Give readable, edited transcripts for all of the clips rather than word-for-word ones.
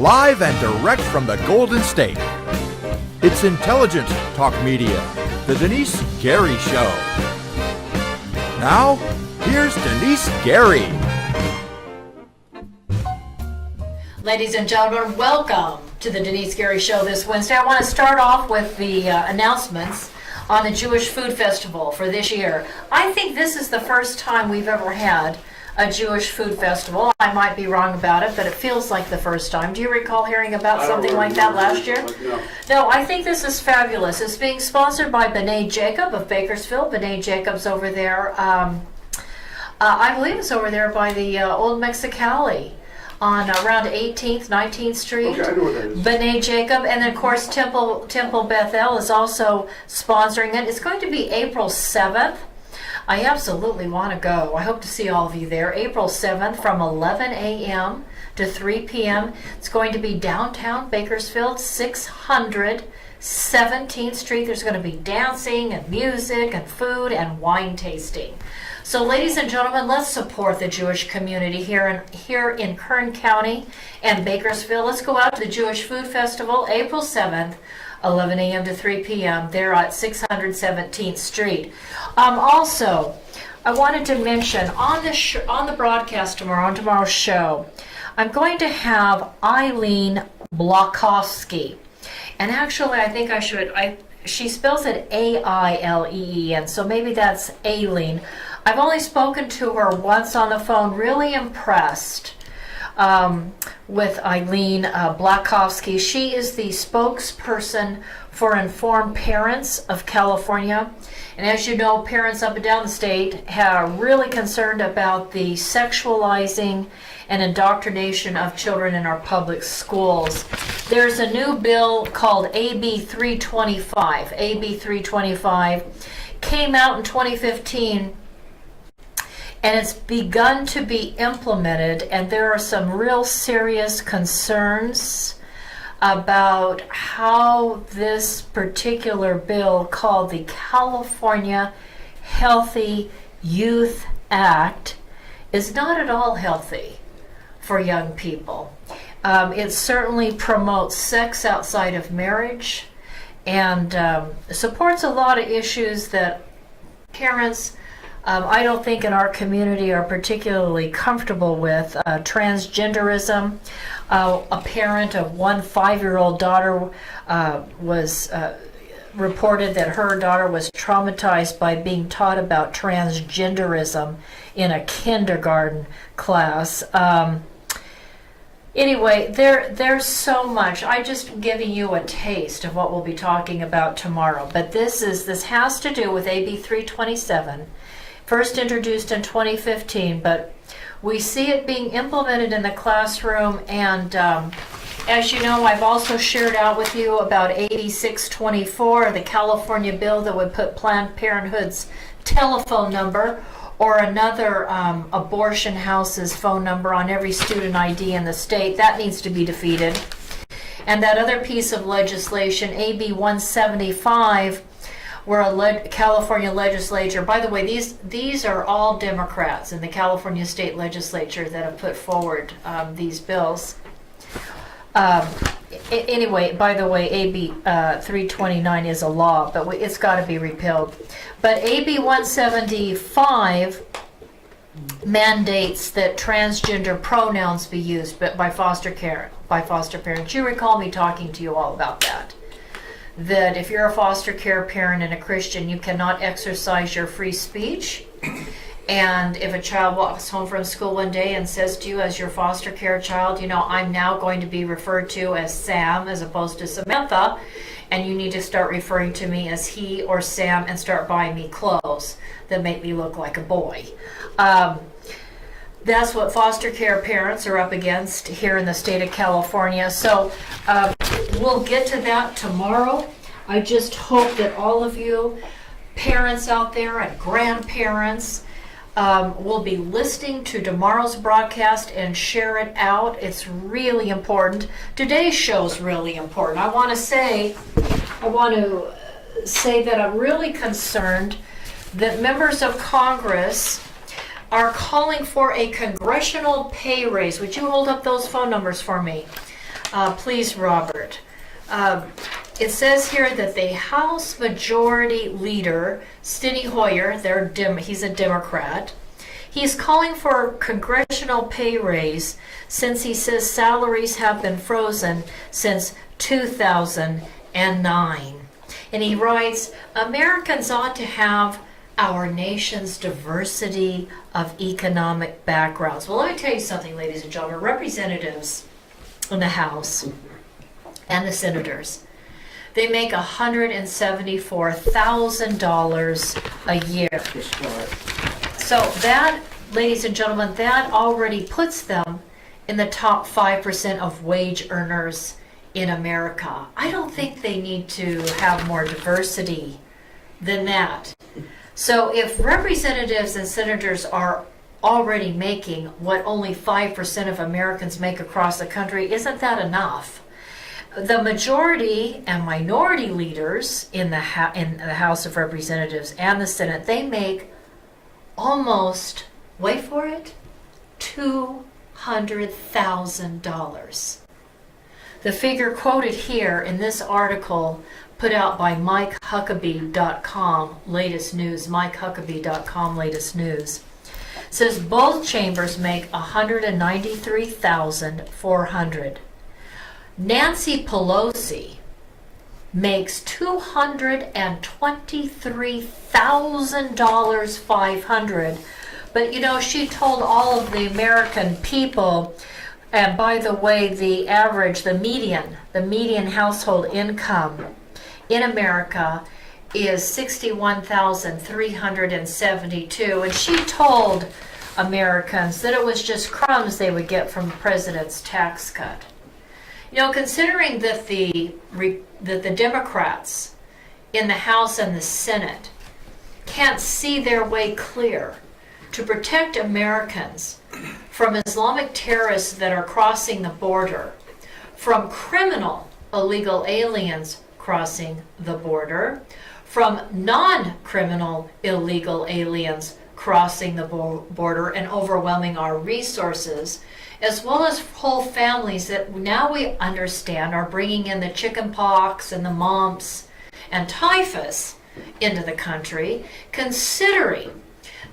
live and direct from the Golden State. It's intelligent talk media, The Denice Gary Show. Now, here's Denice Gary. Ladies and gentlemen, welcome to the Denice Gary Show this Wednesday. I want to start off with the announcements on the Jewish Food Festival for this year. I think this is the first time we've ever had a Jewish food festival. I might be wrong about it, but it feels like the first time. Do you recall hearing about something like that last year? No, I think this is fabulous. It's being sponsored by B'nai Jacob of Bakersfield. B'nai Jacob's over there. I believe it's over there by the Old Mexicali on around 18th, 19th Street. Okay, I know what that is. B'nai Jacob, and then of course Temple Bethel is also sponsoring it. It's going to be April 7th. I absolutely want to go. I hope to see all of you there. April 7th from 11 a.m. to 3 p.m. It's going to be downtown Bakersfield, 600 17th Street. There's going to be dancing and music and food and wine tasting. So ladies and gentlemen, let's support the Jewish community here in Kern County and Bakersfield. Let's go out to the Jewish Food Festival, April 7th, 11 a.m. to 3 p.m. there at 617th Street. Also, I wanted to mention on the broadcast tomorrow, on tomorrow's show, I'm going to have Eileen Blokowski. And actually, I think she spells it A-I-L-E-E-N, so maybe that's Aileen. I've only spoken to her once on the phone, really impressed with Eileen Blokowski. She is the spokesperson for Informed Parents of California. And as you know, parents up and down the state are really concerned about the sexualizing and indoctrination of children in our public schools. There's a new bill called AB 325. AB 325 came out in 2015, and it's begun to be implemented, and there are some real serious concerns about how this particular bill called the California Healthy Youth Act is not at all healthy for young people. It certainly promotes sex outside of marriage and supports a lot of issues that parents I don't think in our community are particularly comfortable with. Transgenderism. A parent of one 5-year-old daughter was reported that her daughter was traumatized by being taught about transgenderism in a kindergarten class. Anyway, there's so much. I just giving you a taste of what we'll be talking about tomorrow. But this has to do with AB 327. First introduced in 2015, but we see it being implemented in the classroom, and as you know, I've also shared out with you about AB 624, the California bill that would put Planned Parenthood's telephone number or another abortion house's phone number on every student ID in the state. That needs to be defeated. And that other piece of legislation, AB 175, where a California legislature, by the way, these are all Democrats in the California state legislature that have put forward these bills. Anyway, by the way, AB 329 is a law, but it's got to be repealed. But AB 175 mandates that transgender pronouns be used by foster parents. You recall me talking to you all about that. That if you're a foster care parent and a Christian, you cannot exercise your free speech. And if a child walks home from school one day and says to you as your foster care child, I'm now going to be referred to as Sam as opposed to Samantha, and you need to start referring to me as he or Sam and start buying me clothes that make me look like a boy. That's what foster care parents are up against here in the state of California. So we'll get to that tomorrow. I just hope that all of you parents out there and grandparents will be listening to tomorrow's broadcast and share it out. It's really important. Today's show is really important. I want to say that I'm really concerned that members of Congress are calling for a congressional pay raise. Would you hold up those phone numbers for me? Please, Robert. It says here that the House Majority Leader, Steny Hoyer, he's a Democrat, he's calling for congressional pay raise since he says salaries have been frozen since 2009. And he writes, Americans ought to have our nation's diversity of economic backgrounds. Well, let me tell you something, ladies and gentlemen. Representatives in the House and the senators, they make $174,000 a year. So that, ladies and gentlemen, that already puts them in the top 5% of wage earners in America. I don't think they need to have more diversity than that. So if representatives and senators are already making what only 5% of Americans make across the country, isn't that enough? The majority and minority leaders in the House of Representatives and the Senate, they make almost, wait for it, $200,000. The figure quoted here in this article put out by MikeHuckabee.com latest news, MikeHuckabee.com latest news, says both chambers make $193,400. Nancy Pelosi makes $223,000 $500. But you know, she told all of the American people, and by the way, the average, the median household income in America is $61,372, and she told Americans that it was just crumbs they would get from the president's tax cut. You know, considering that the Democrats in the House and the Senate can't see their way clear to protect Americans from Islamic terrorists that are crossing the border, from criminal illegal aliens crossing the border, from non-criminal illegal aliens crossing the border and overwhelming our resources, as well as whole families that now we understand are bringing in the chicken pox and the mumps and typhus into the country, considering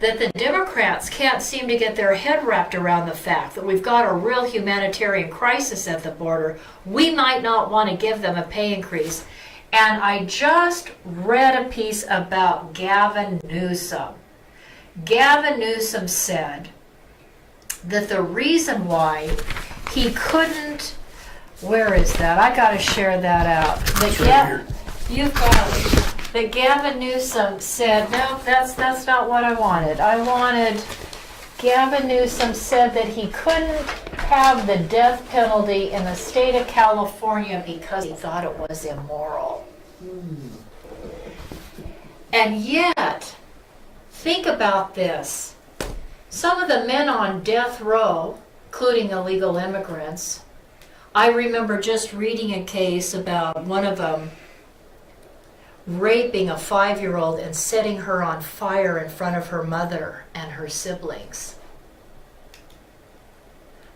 that the Democrats can't seem to get their head wrapped around the fact that we've got a real humanitarian crisis at the border. We might not want to give them a pay increase. And I just read a piece about Gavin Newsom. Gavin Newsom said that the reason why he couldn't, where is that? I got to share that out. You've got it. That Gavin Newsom said, no, that's not what I wanted. Gavin Newsom said that he couldn't have the death penalty in the state of California because he thought it was immoral. And yet, think about this. Some of the men on death row, including illegal immigrants, I remember just reading a case about one of them raping a 5-year-old and setting her on fire in front of her mother and her siblings.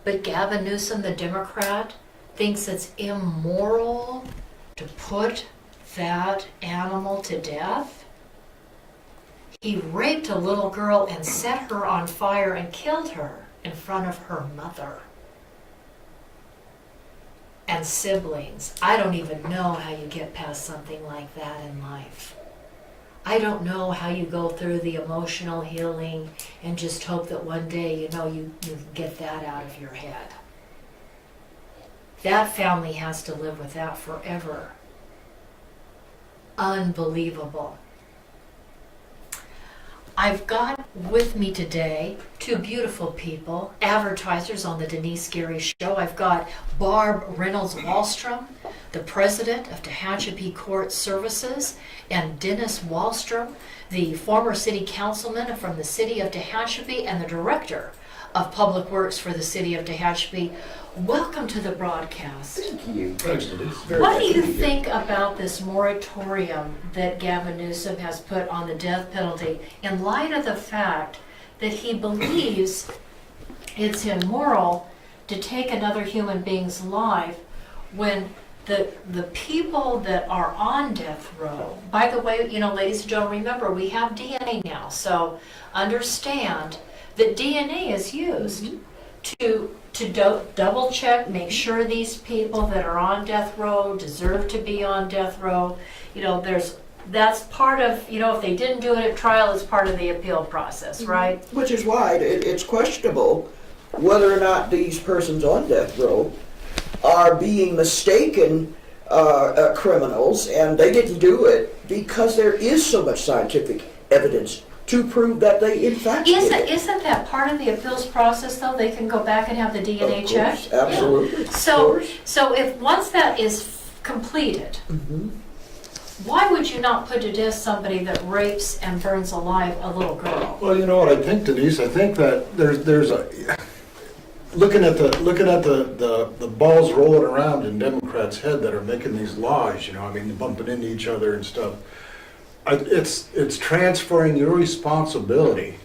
But Gavin Newsom, the Democrat, thinks it's immoral to put that animal to death. He raped a little girl and set her on fire and killed her in front of her mother and siblings. I don't even know how you get past something like that in life. I don't know how you go through the emotional healing and just hope that one day, you get that out of your head. That family has to live with that forever. Unbelievable. I've got with me today two beautiful people, advertisers on the Denice Show. I've got Barb Reynolds-Wahlstrom, the president of Tehachapi Court Services, and Denice Wahlstrom, the former city councilman from the city of Tehachapi and the director of Public Works for the city of Tehachapi. Welcome to the broadcast. Thank you. Thanks, Denise. What do you think about this moratorium that Gavin Newsom has put on the death penalty in light of the fact that he believes it's immoral to take another human being's life when the people that are on death row, by the way, ladies and gentlemen, remember, we have DNA now, so understand that DNA is used to double check, make sure these people that are on death row deserve to be on death row. That's part of, if they didn't do it at trial, it's part of the appeal process, right? Which is why it's questionable whether or not these persons on death row are being mistaken criminals, and they didn't do it because there is so much scientific evidence to prove that they in fact did it. Isn't that part of the appeals process, though? They can go back and have the DNA checked? Absolutely. So if once that is completed, why would you not put to death somebody that rapes and burns alive a little girl? Well, you know what I think, Denise? I think that there's a looking at the balls rolling around in Democrats' head that are making these laws. Bumping into each other and stuff. It's transferring your responsibility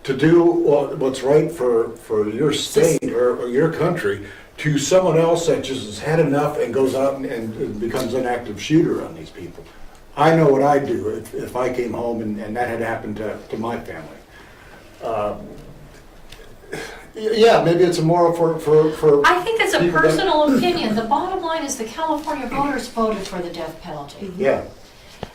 to do what's right for your state or your country to someone else that just has had enough and goes out and becomes an active shooter on these people. I know what I'd do if I came home and that had happened to my family. Yeah, maybe it's immoral for I think it's a people personal opinion. The bottom line is the California voters voted for the death penalty. Yeah.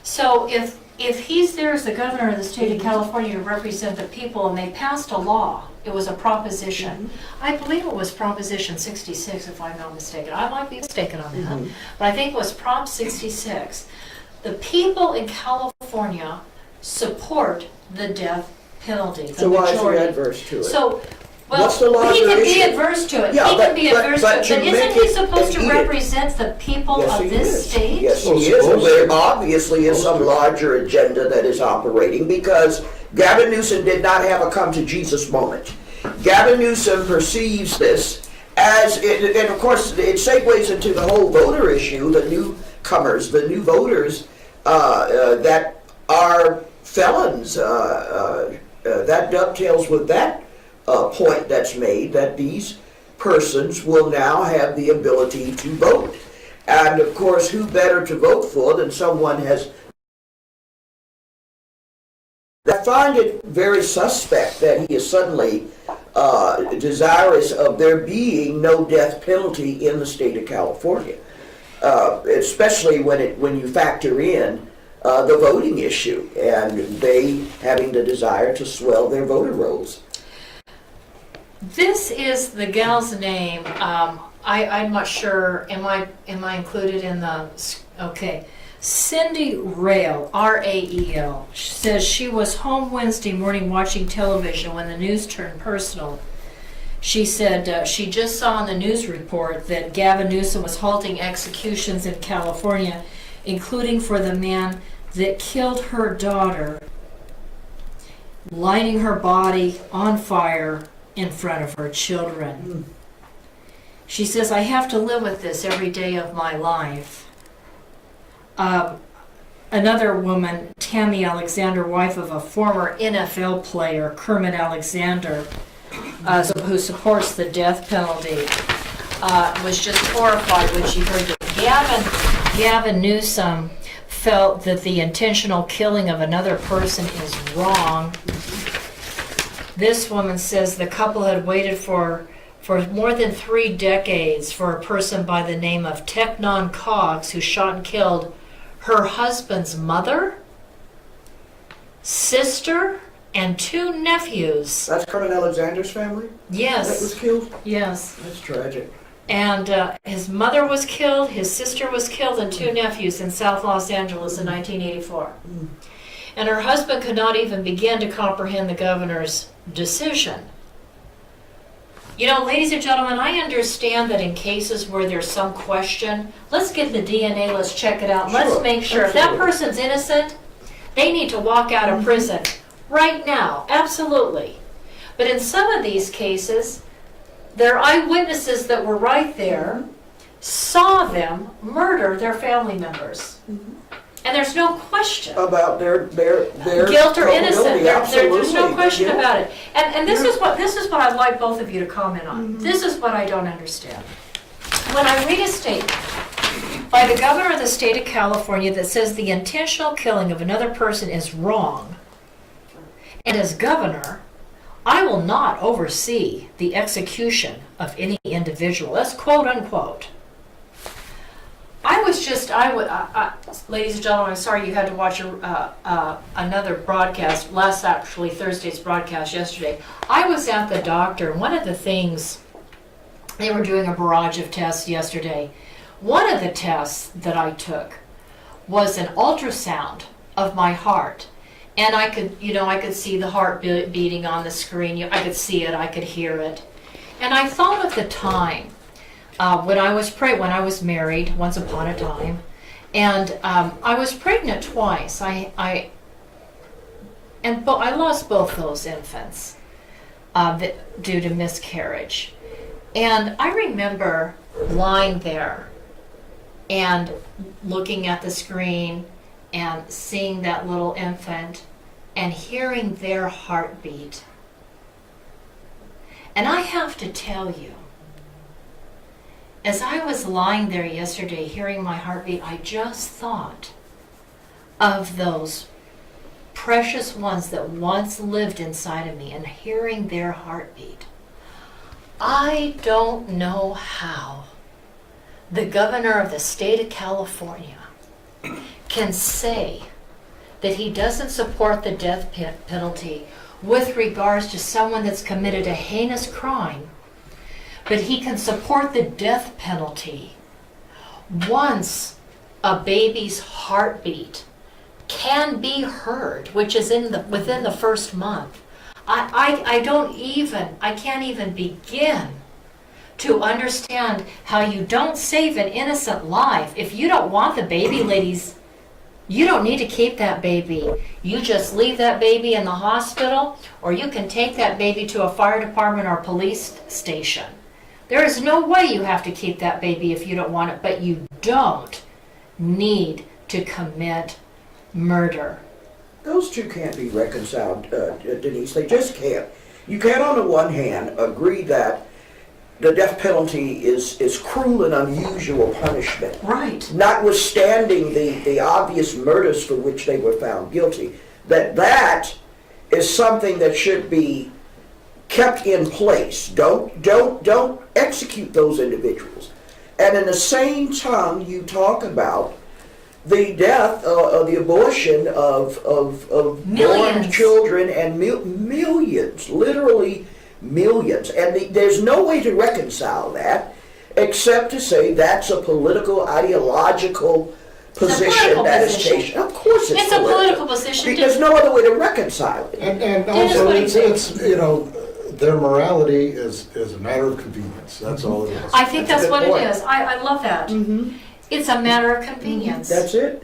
So if he's there as the governor of the state of California to represent the people and they passed a law, it was a proposition. I believe it was Proposition 66, if I'm not mistaken. I might be mistaken on that, but I think it was Prop 66. The people in California support the death penalty, the So why is he majority. adverse to it? So, well, What's the he can be issue? adverse to it. Yeah, He can be but adverse to it. to But make isn't he it supposed to and eat it. represent the people Yes, of he this is. state? Yes, Well, he is. And supposed there to. obviously is some Supposed to. larger agenda that is operating because Gavin Newsom did not have a come to Jesus moment. Gavin Newsom perceives this as, and of course it segues into the whole voter issue, the newcomers, the new voters that are felons. That dovetails with that point that's made, that these persons will now have the ability to vote. And of course, who better to vote for than someone has... I find it very suspect that he is suddenly desirous of there being no death penalty in the state of California, especially when you factor in the voting issue and they having the desire to swell their voter rolls. This is the gal's name. I'm not sure. Am I included in the? Okay. Cindy Rael, R-A-E-L, says she was home Wednesday morning watching television when the news turned personal. She said she just saw on the news report that Gavin Newsom was halting executions in California, including for the man that killed her daughter, lighting her body on fire in front of her children. She says, I have to live with this every day of my life. Another woman, Tammy Alexander, wife of a former NFL player, Kermit Alexander, who supports the death penalty, was just horrified when she heard that Gavin Newsom felt that the intentional killing of another person is wrong. This woman says the couple had waited for more than 3 decades for a person by the name of Technon Cogs who shot and killed her husband's mother, sister, and 2 nephews. That's Kermit Alexander's family? Yes. That was killed? Yes. That's tragic. And his mother was killed, his sister was killed, and 2 nephews in South Los Angeles in 1984. And her husband could not even begin to comprehend the governor's decision. Ladies and gentlemen, I understand that in cases where there's some question, let's get the DNA, let's check it out. Let's Sure, make sure if that absolutely. person's innocent, they need to walk out of prison right now, absolutely. But in some of these cases, their eyewitnesses that were right there saw them murder their family members. And there's no question. About their Guilt or innocent. culpability, There's no absolutely. question Yeah. about it. And this is what I'd like both of you to comment on. This is what I don't understand. when I read a statement by the governor of the state of California that says the intentional killing of another person is wrong, and as governor, I will not oversee the execution of any individual. That's quote unquote. Ladies and gentlemen, I'm sorry you had to watch another broadcast, Thursday's broadcast yesterday. I was at the doctor, and one of the things, they were doing a barrage of tests yesterday. One of the tests that I took was an ultrasound of my heart. And I could see the heart beating on the screen. I could see it, I could hear it. And I thought of the time when I was married, once upon a time, and I was pregnant twice. I lost both those infants due to miscarriage. And I remember lying there and looking at the screen and seeing that little infant and hearing their heartbeat. And I have to tell you, as I was lying there yesterday hearing my heartbeat, I just thought of those precious ones that once lived inside of me and hearing their heartbeat. I don't know how the governor of the state of California can say that he doesn't support the death penalty with regards to someone that's committed a heinous crime, but he can support the death penalty once a baby's heartbeat can be heard, which is within the first month. I can't even begin to understand how you don't save an innocent life. If you don't want the baby, ladies, you don't need to keep that baby. You just leave that baby in the hospital, or you can take that baby to a fire department or police station. There is no way you have to keep that baby if you don't want it, but you don't need to commit murder. Those two can't be reconciled, Denise. They just can't. You can't, on the one hand, agree that the death penalty is cruel and unusual punishment. Right. Notwithstanding the obvious murders for which they were found guilty. That is something that should be kept in place. Don't execute those individuals. And in the same tongue, you talk about the death or the abortion of born children and millions, literally millions. And there's no way to reconcile that except to say that's a political, ideological position that is taken. Of course it's a political position. There's no other way to reconcile it. And also, it's their morality is a matter of convenience. That's all it is. I think that's what it is. I love that. Mm-hmm. It's a matter of convenience. That's it.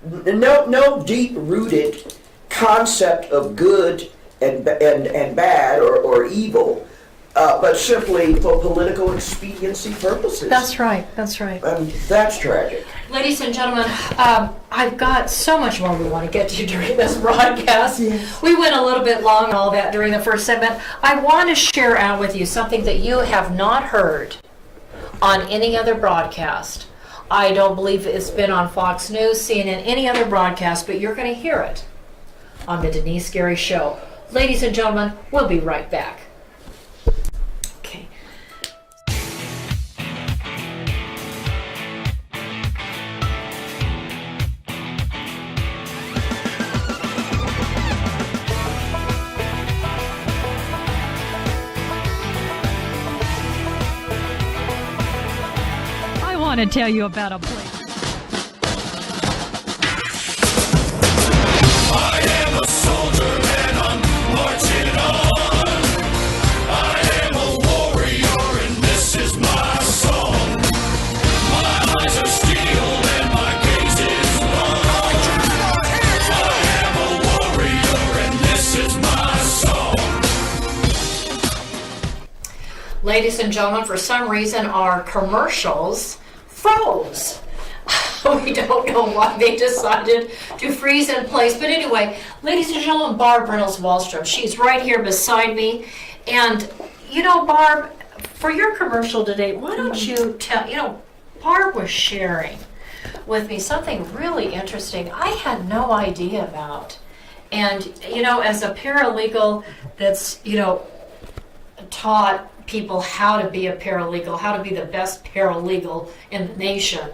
No deep-rooted concept of good and bad or evil, but simply for political expediency purposes. That's right. That's right. That's tragic. Ladies and gentlemen, I've got so much more we want to get to during this broadcast. Yes. We went a little bit long and all that during the first segment. I want to share out with you something that you have not heard on any other broadcast. I don't believe it's been on Fox News, CNN, any other broadcast, but you're going to hear it on the Denice Gary Show. Ladies and gentlemen, we'll be right back. Okay. I want to tell you about a place. I am a soldier and I'm marching on. I am a warrior and this is my song. My eyes are steel and my gaze is long. I am a warrior and this is my song. Ladies and gentlemen, for some reason our commercials froze. We don't know why they decided to freeze in place. But anyway, ladies and gentlemen, Barb Reynolds-Wahlstrom. She's right here beside me. And, you know, Barb, for your commercial today, why don't you tell, Barb was sharing with me something really interesting I had no idea about. And, as a paralegal that's, taught people how to be a paralegal, how to be the best paralegal in the nation.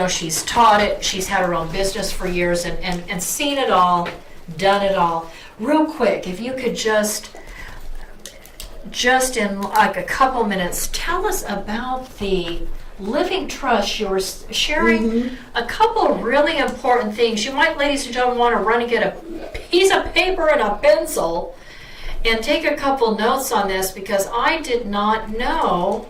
She's taught it, she's had her own business for years and seen it all, done it all. Real quick, if you could just in like a couple minutes, tell us about the living trust. You're sharing a couple of really important things. You might, ladies and gentlemen, want to run and get a piece of paper and a pencil and take a couple notes on this, because I did not know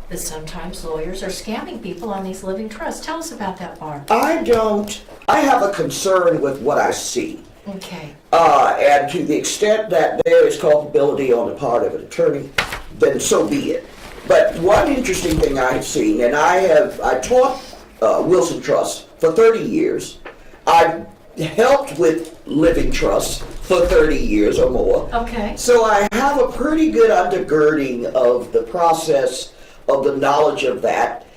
that sometimes lawyers are scamming people on these living trusts. Tell us about that, Barb. I have a concern with what I see. Okay. And to the extent that there is culpability on the part of an attorney, then so be it. But one interesting thing I've seen, and I taught Wilson Trust for 30 years. I've helped with living trusts for 30 years or more. Okay. So I have a pretty good undergirding of the process, of the knowledge of that.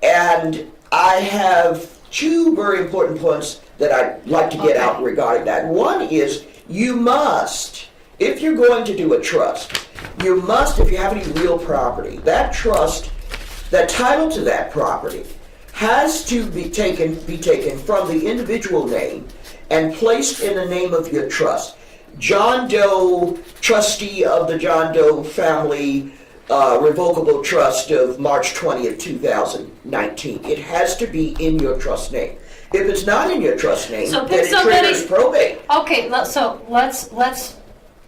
And I have two very important points that I'd like to get out regarding that. One is, you must, if you're going to do a trust, you must, if you have any real property, that trust, that title to that property has to be taken from the individual name and placed in the name of your trust. John Doe, trustee of the John Doe family revocable trust of March 20th, 2019. It has to be in your trust name. If it's not in your trust name, then it triggers probate. Okay, so let's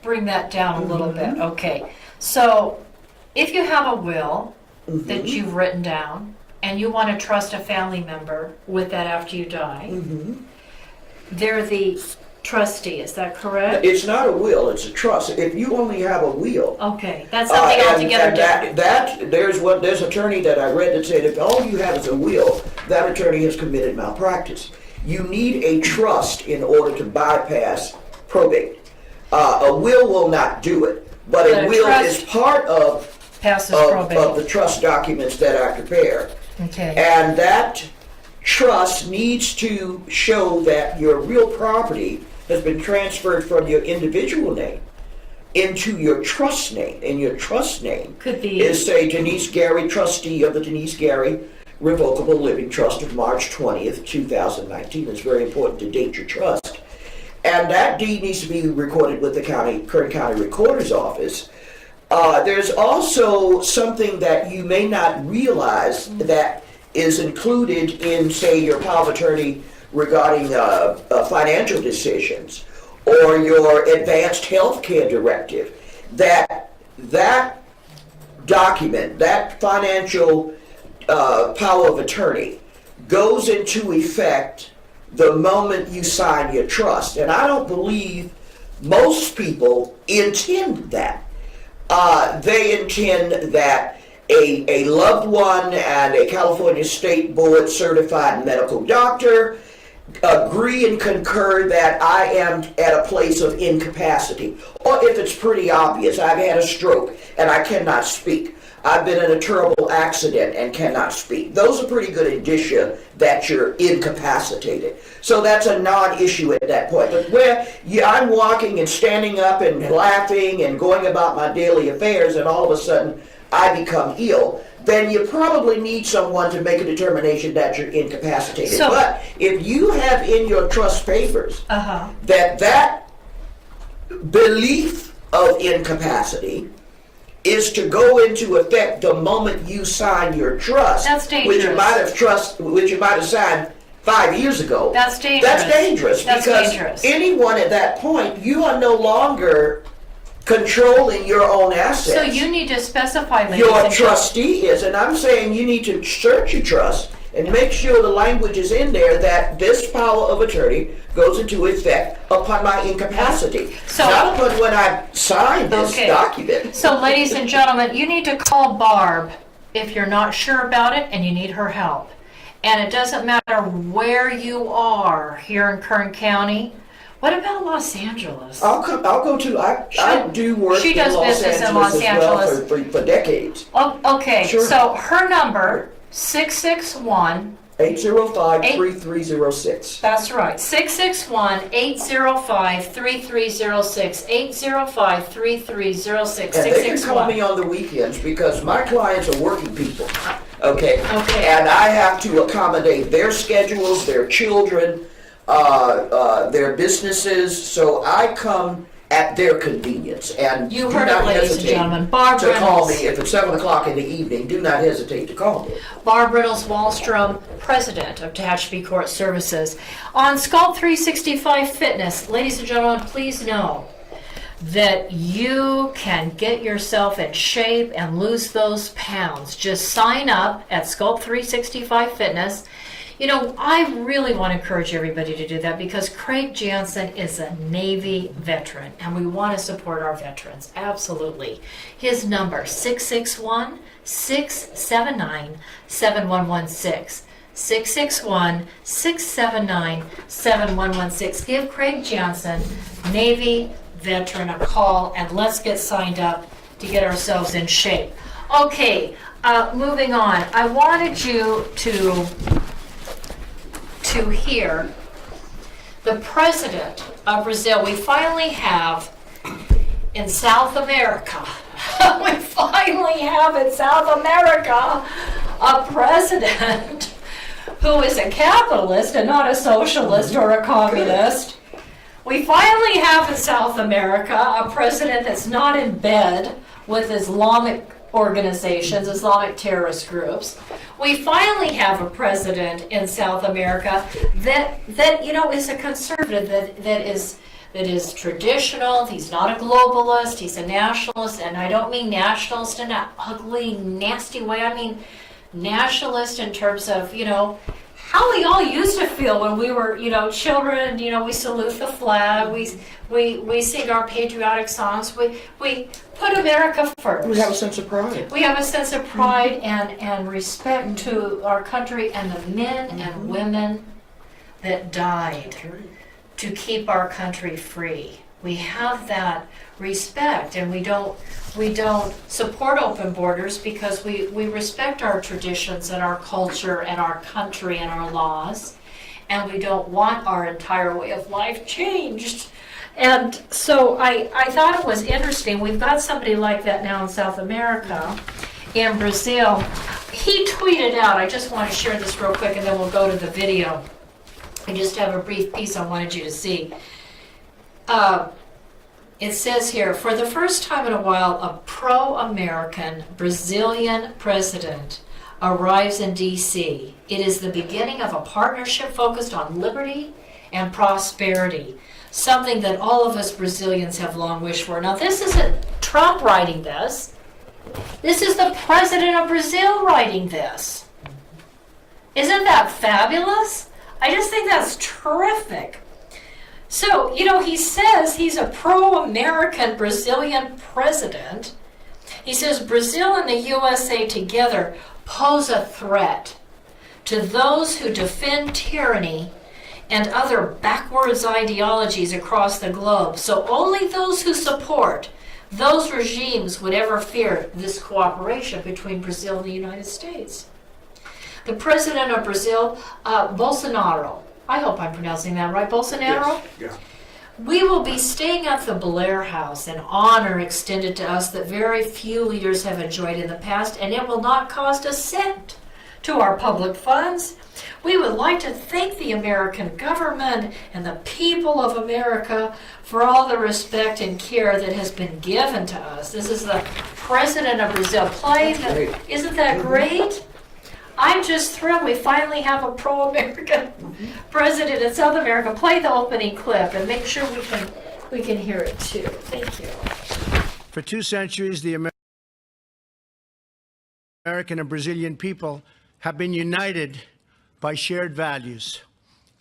bring that down a little bit. Okay, so if you have a will that you've written down and you want to trust a family member with that after you die, they're the trustee, is that correct? It's not a will, it's a trust. If you only have a will. Okay, that's something altogether different. There's an attorney that I read that said if all you have is a will, that attorney has committed malpractice. You need a trust in order to bypass probate. A will not do it, but a will is part of the trust documents that I prepare. Okay. And that trust needs to show that your real property has been transferred from your individual name into your trust name. And your trust name could be is, say, Denice Gary, trustee of the Denice Gary Revocable Living Trust of March 20th, 2019. It's very important to date your trust. And that deed needs to be recorded with the Kern County Recorder's Office. There's also something that you may not realize that is included in, say, your power of attorney regarding financial decisions or your advanced health care directive. That document, that financial power of attorney goes into effect the moment you sign your trust. And I don't believe most people intend that. They intend that a loved one and a California State Board certified medical doctor agree and concur that I am at a place of incapacity. Or if it's pretty obvious, I've had a stroke and I cannot speak. I've been in a terrible accident and cannot speak. Those are pretty good indicia that you're incapacitated. So that's a non-issue at that point. But where I'm walking and standing up and laughing and going about my daily affairs and all of a sudden I become ill, then you probably need someone to make a determination that you're incapacitated. But if you have in your trust papers that belief of incapacity is to go into effect the moment you sign your trust, that's dangerous. which you might have signed 5 years ago. That's dangerous. That's dangerous because anyone at that point, you are no longer controlling your own assets. So you need to specify, ladies your and trustee is, and I'm saying you need to search your trust and make sure the language is in there that this power of attorney goes into effect upon my incapacity, not upon when I sign this document. So ladies and gentlemen, you need to call Barb if you're not sure about it and you need her help. And it doesn't matter where you are here in Kern County, What about Los Angeles? I'll go to, I do work She in does Los business in Los Angeles as well Angeles. for decades. Oh, okay, Sure. so her number, 661, 805-3306. that's right, 661-805-3306, 805-3306, And they can call 661. me on the weekends because my clients are working people. Okay? Okay. And I have to accommodate their schedules, their children, their businesses, so I come at their convenience. And You do heard it, not ladies and hesitate gentlemen. Barb to call Reynolds. me if it's 7 o'clock in the evening. Do not hesitate to call me. Barb Reynolds-Wahlstrom, president of Tehachapi Court Services. On Sculpt 365 Fitness, ladies and gentlemen, please know that you can get yourself in shape and lose those pounds. Just sign up at Sculpt 365 Fitness. You know, I really want to encourage everybody to do that because Craig Jansen is a Navy veteran and we want to support our veterans. Absolutely. His number, 661-679-7116. 661-679-7116. Give Craig Jansen, Navy veteran, a call and let's get signed up to get ourselves in shape. Okay, moving on. I wanted you to hear the president of Brazil. We finally have in South America, we finally have in South America a president who is a capitalist and not a socialist or a communist. We finally have in South America a president that's not in bed with Islamic organizations, Islamic terrorist groups. We finally have a president in South America that you know is a conservative, that is traditional. He's not a globalist. He's a nationalist, and I don't mean nationalist in an ugly, nasty way. I mean nationalist in terms of, you know, how we all used to feel when we were, you know, children. You know, we salute the flag. We sing our patriotic songs. We put America first. We have a sense of pride. We have a sense of pride and respect to our country and the men and women that died to keep our country free. We have that respect, and we don't support open borders because we respect our traditions and our culture and our country and our laws, and we don't want our entire way of life changed. And so I thought it was interesting. We've got somebody like that now in South America, in Brazil. He tweeted out, I just want to share this real quick and then we'll go to the video. I just have a brief piece I wanted you to see. It says here, for the first time in a while, a pro-American Brazilian president arrives in D.C. It is the beginning of a partnership focused on liberty and prosperity, something that all of us Brazilians have long wished for. Now, this isn't Trump writing this. This is the president of Brazil writing this. Isn't that fabulous? I just think that's terrific. So, you know, he says he's a pro-American Brazilian president. He says Brazil and the USA together pose a threat to those who defend tyranny and other backwards ideologies across the globe. So only those who support those regimes would ever fear this cooperation between Brazil and the United States. The president of Brazil, Bolsonaro, I hope I'm pronouncing that right, Bolsonaro? Yes. We will be staying at the Blair House, an honor extended to us that very few leaders have enjoyed in the past, and it will not cost a cent to our public funds. We would like to thank the American government and the people of America for all the respect and care that has been given to us. This is the president of Brazil. Isn't that great? I'm just thrilled we finally have a pro-American president in South America. Play the opening clip and make sure we can hear it too. Thank you. For 2 centuries, the American and Brazilian people have been united by shared values,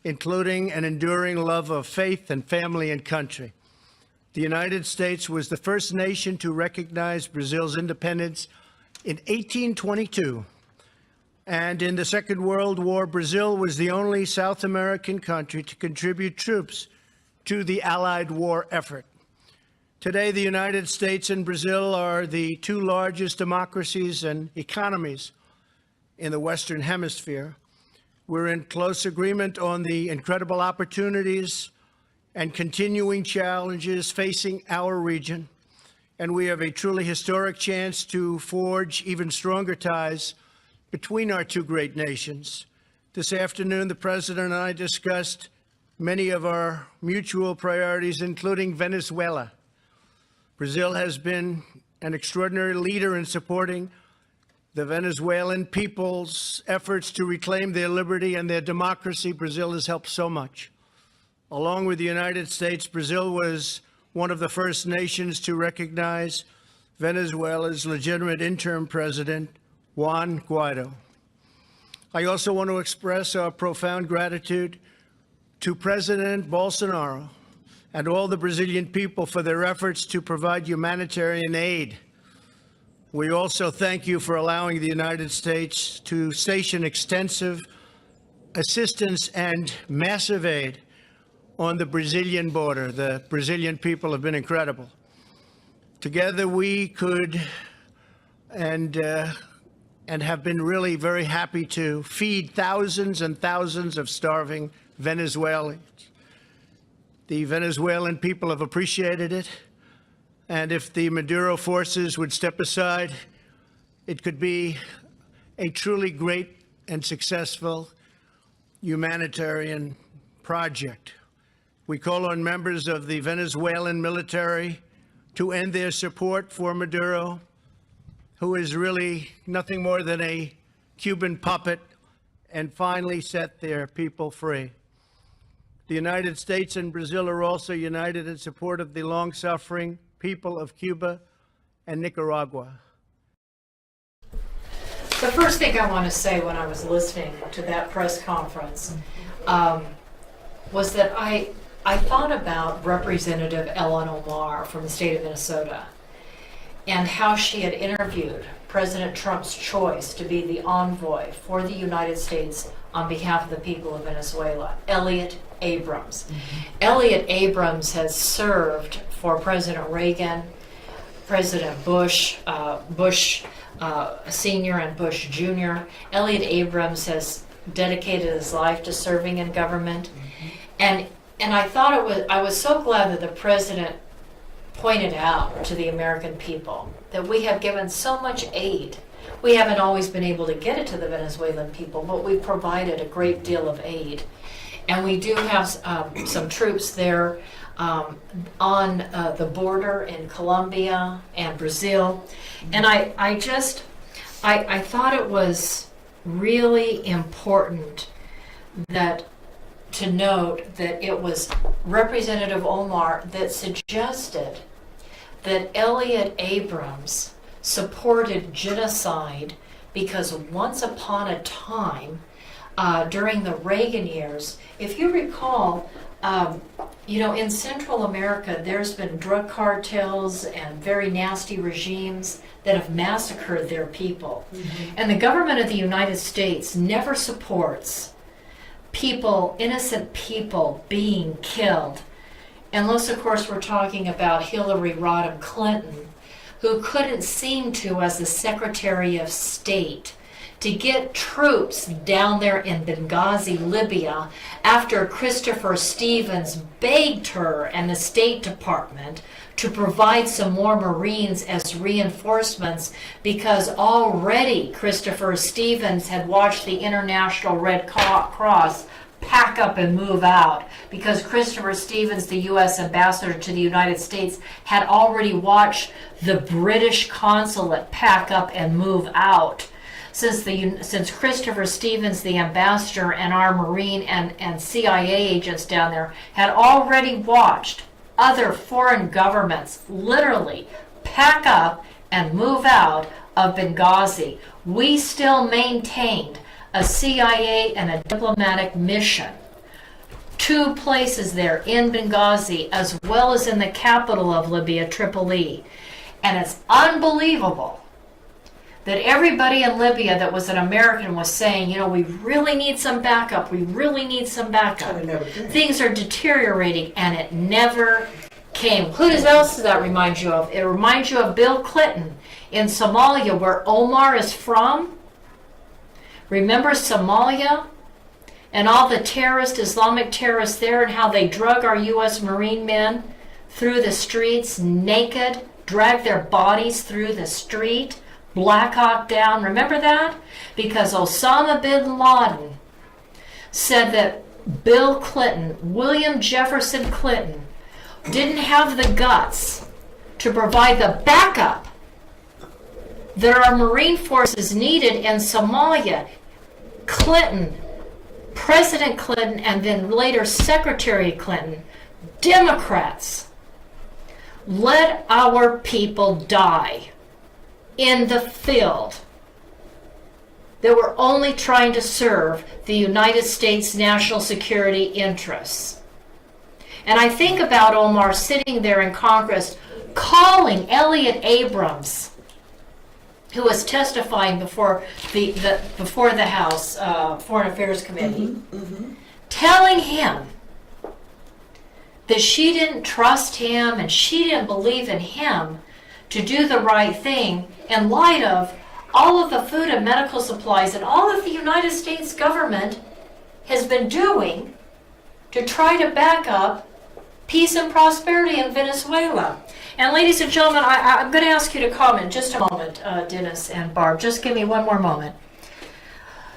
including an enduring love of faith and family and country. The United States was the first nation to recognize Brazil's independence in 1822. And in the Second World War, Brazil was the only South American country to contribute troops to the Allied war effort. Today, the United States and Brazil are the two largest democracies and economies in the Western Hemisphere. We're in close agreement on the incredible opportunities and continuing challenges facing our region, and we have a truly historic chance to forge even stronger ties between our two great nations. This afternoon, the President and I discussed many of our mutual priorities, including Venezuela. Brazil has been an extraordinary leader in supporting the Venezuelan people's efforts to reclaim their liberty and their democracy. Brazil has helped so much. Along with the United States, Brazil was one of the first nations to recognize Venezuela's legitimate interim president, Juan Guaido. I also want to express our profound gratitude to President Bolsonaro and all the Brazilian people for their efforts to provide humanitarian aid. We also thank you for allowing the United States to station extensive assistance and massive aid on the Brazilian border. The Brazilian people have been incredible. Together we could and have been really very happy to feed thousands and thousands of starving Venezuelans. The Venezuelan people have appreciated it, and if the Maduro forces would step aside, it could be a truly great and successful humanitarian project. We call on members of the Venezuelan military to end their support for Maduro, who is really nothing more than a Cuban puppet, and finally set their people free. The United States and Brazil are also united in support of the long-suffering people of Cuba and Nicaragua. The first thing I want to say when I was listening to that press conference was that I thought about Representative Ellen Omar from the state of Minnesota and how she had interviewed President Trump's choice to be the envoy for the United States on behalf of the people of Venezuela, Elliott Abrams. Elliott Abrams has served for President Reagan, President Bush, Bush Sr. and Bush Jr. Elliott Abrams has dedicated his life to serving in government. And I thought I was so glad that the president pointed out to the American people that we have given so much aid. We haven't always been able to get it to the Venezuelan people, but we've provided a great deal of aid. And we do have some troops there on the border in Colombia and Brazil. And I thought it was really important to note that it was Representative Omar that suggested that Elliott Abrams supported genocide because once upon a time, during the Reagan years, if you recall, in Central America, there's been drug cartels and very nasty regimes that have massacred their people. And the government of the United States never supports innocent people being killed. Unless, of course, we're talking about Hillary Rodham Clinton, who couldn't seem to, as the Secretary of State, to get troops down there in Benghazi, Libya, after Christopher Stevens begged her and the State Department to provide some more Marines as reinforcements, because already Christopher Stevens had watched the International Red Cross pack up and move out, because Christopher Stevens, the U.S. ambassador to the United States, had already watched the British consulate pack up and move out. Since Christopher Stevens, the ambassador, and our Marine and CIA agents down there had already watched other foreign governments literally pack up and move out of Benghazi, we still maintained a CIA and a diplomatic mission. 2 places there in Benghazi, as well as in the capital of Libya, Tripoli. And it's unbelievable that everybody in Libya that was an American was saying, we really need some backup. We really need some backup. And it never came. Things are deteriorating, and it never came. Who else does that remind you of? It reminds you of Bill Clinton in Somalia, where Omar is from. Remember Somalia? And all the Islamic terrorists there, and how they drug our U.S. Marine men through the streets naked, dragged their bodies through the street, Black Hawk down. Remember that? Because Osama bin Laden said that Bill Clinton, William Jefferson Clinton, didn't have the guts to provide the backup that our Marine forces needed in Somalia. President Clinton, and then later Secretary Clinton, Democrats, let our people die in the field. They were only trying to serve the United States national security interests. And I think about Omar sitting there in Congress calling Elliott Abrams, who was testifying before the House Foreign Affairs Committee, telling him that she didn't trust him and she didn't believe in him to do the right thing in light of all of the food and medical supplies and all that the United States government has been doing to try to back up peace and prosperity in Venezuela. And ladies and gentlemen, I'm going to ask you to comment just a moment, Denice and Barb. Just give me one more moment.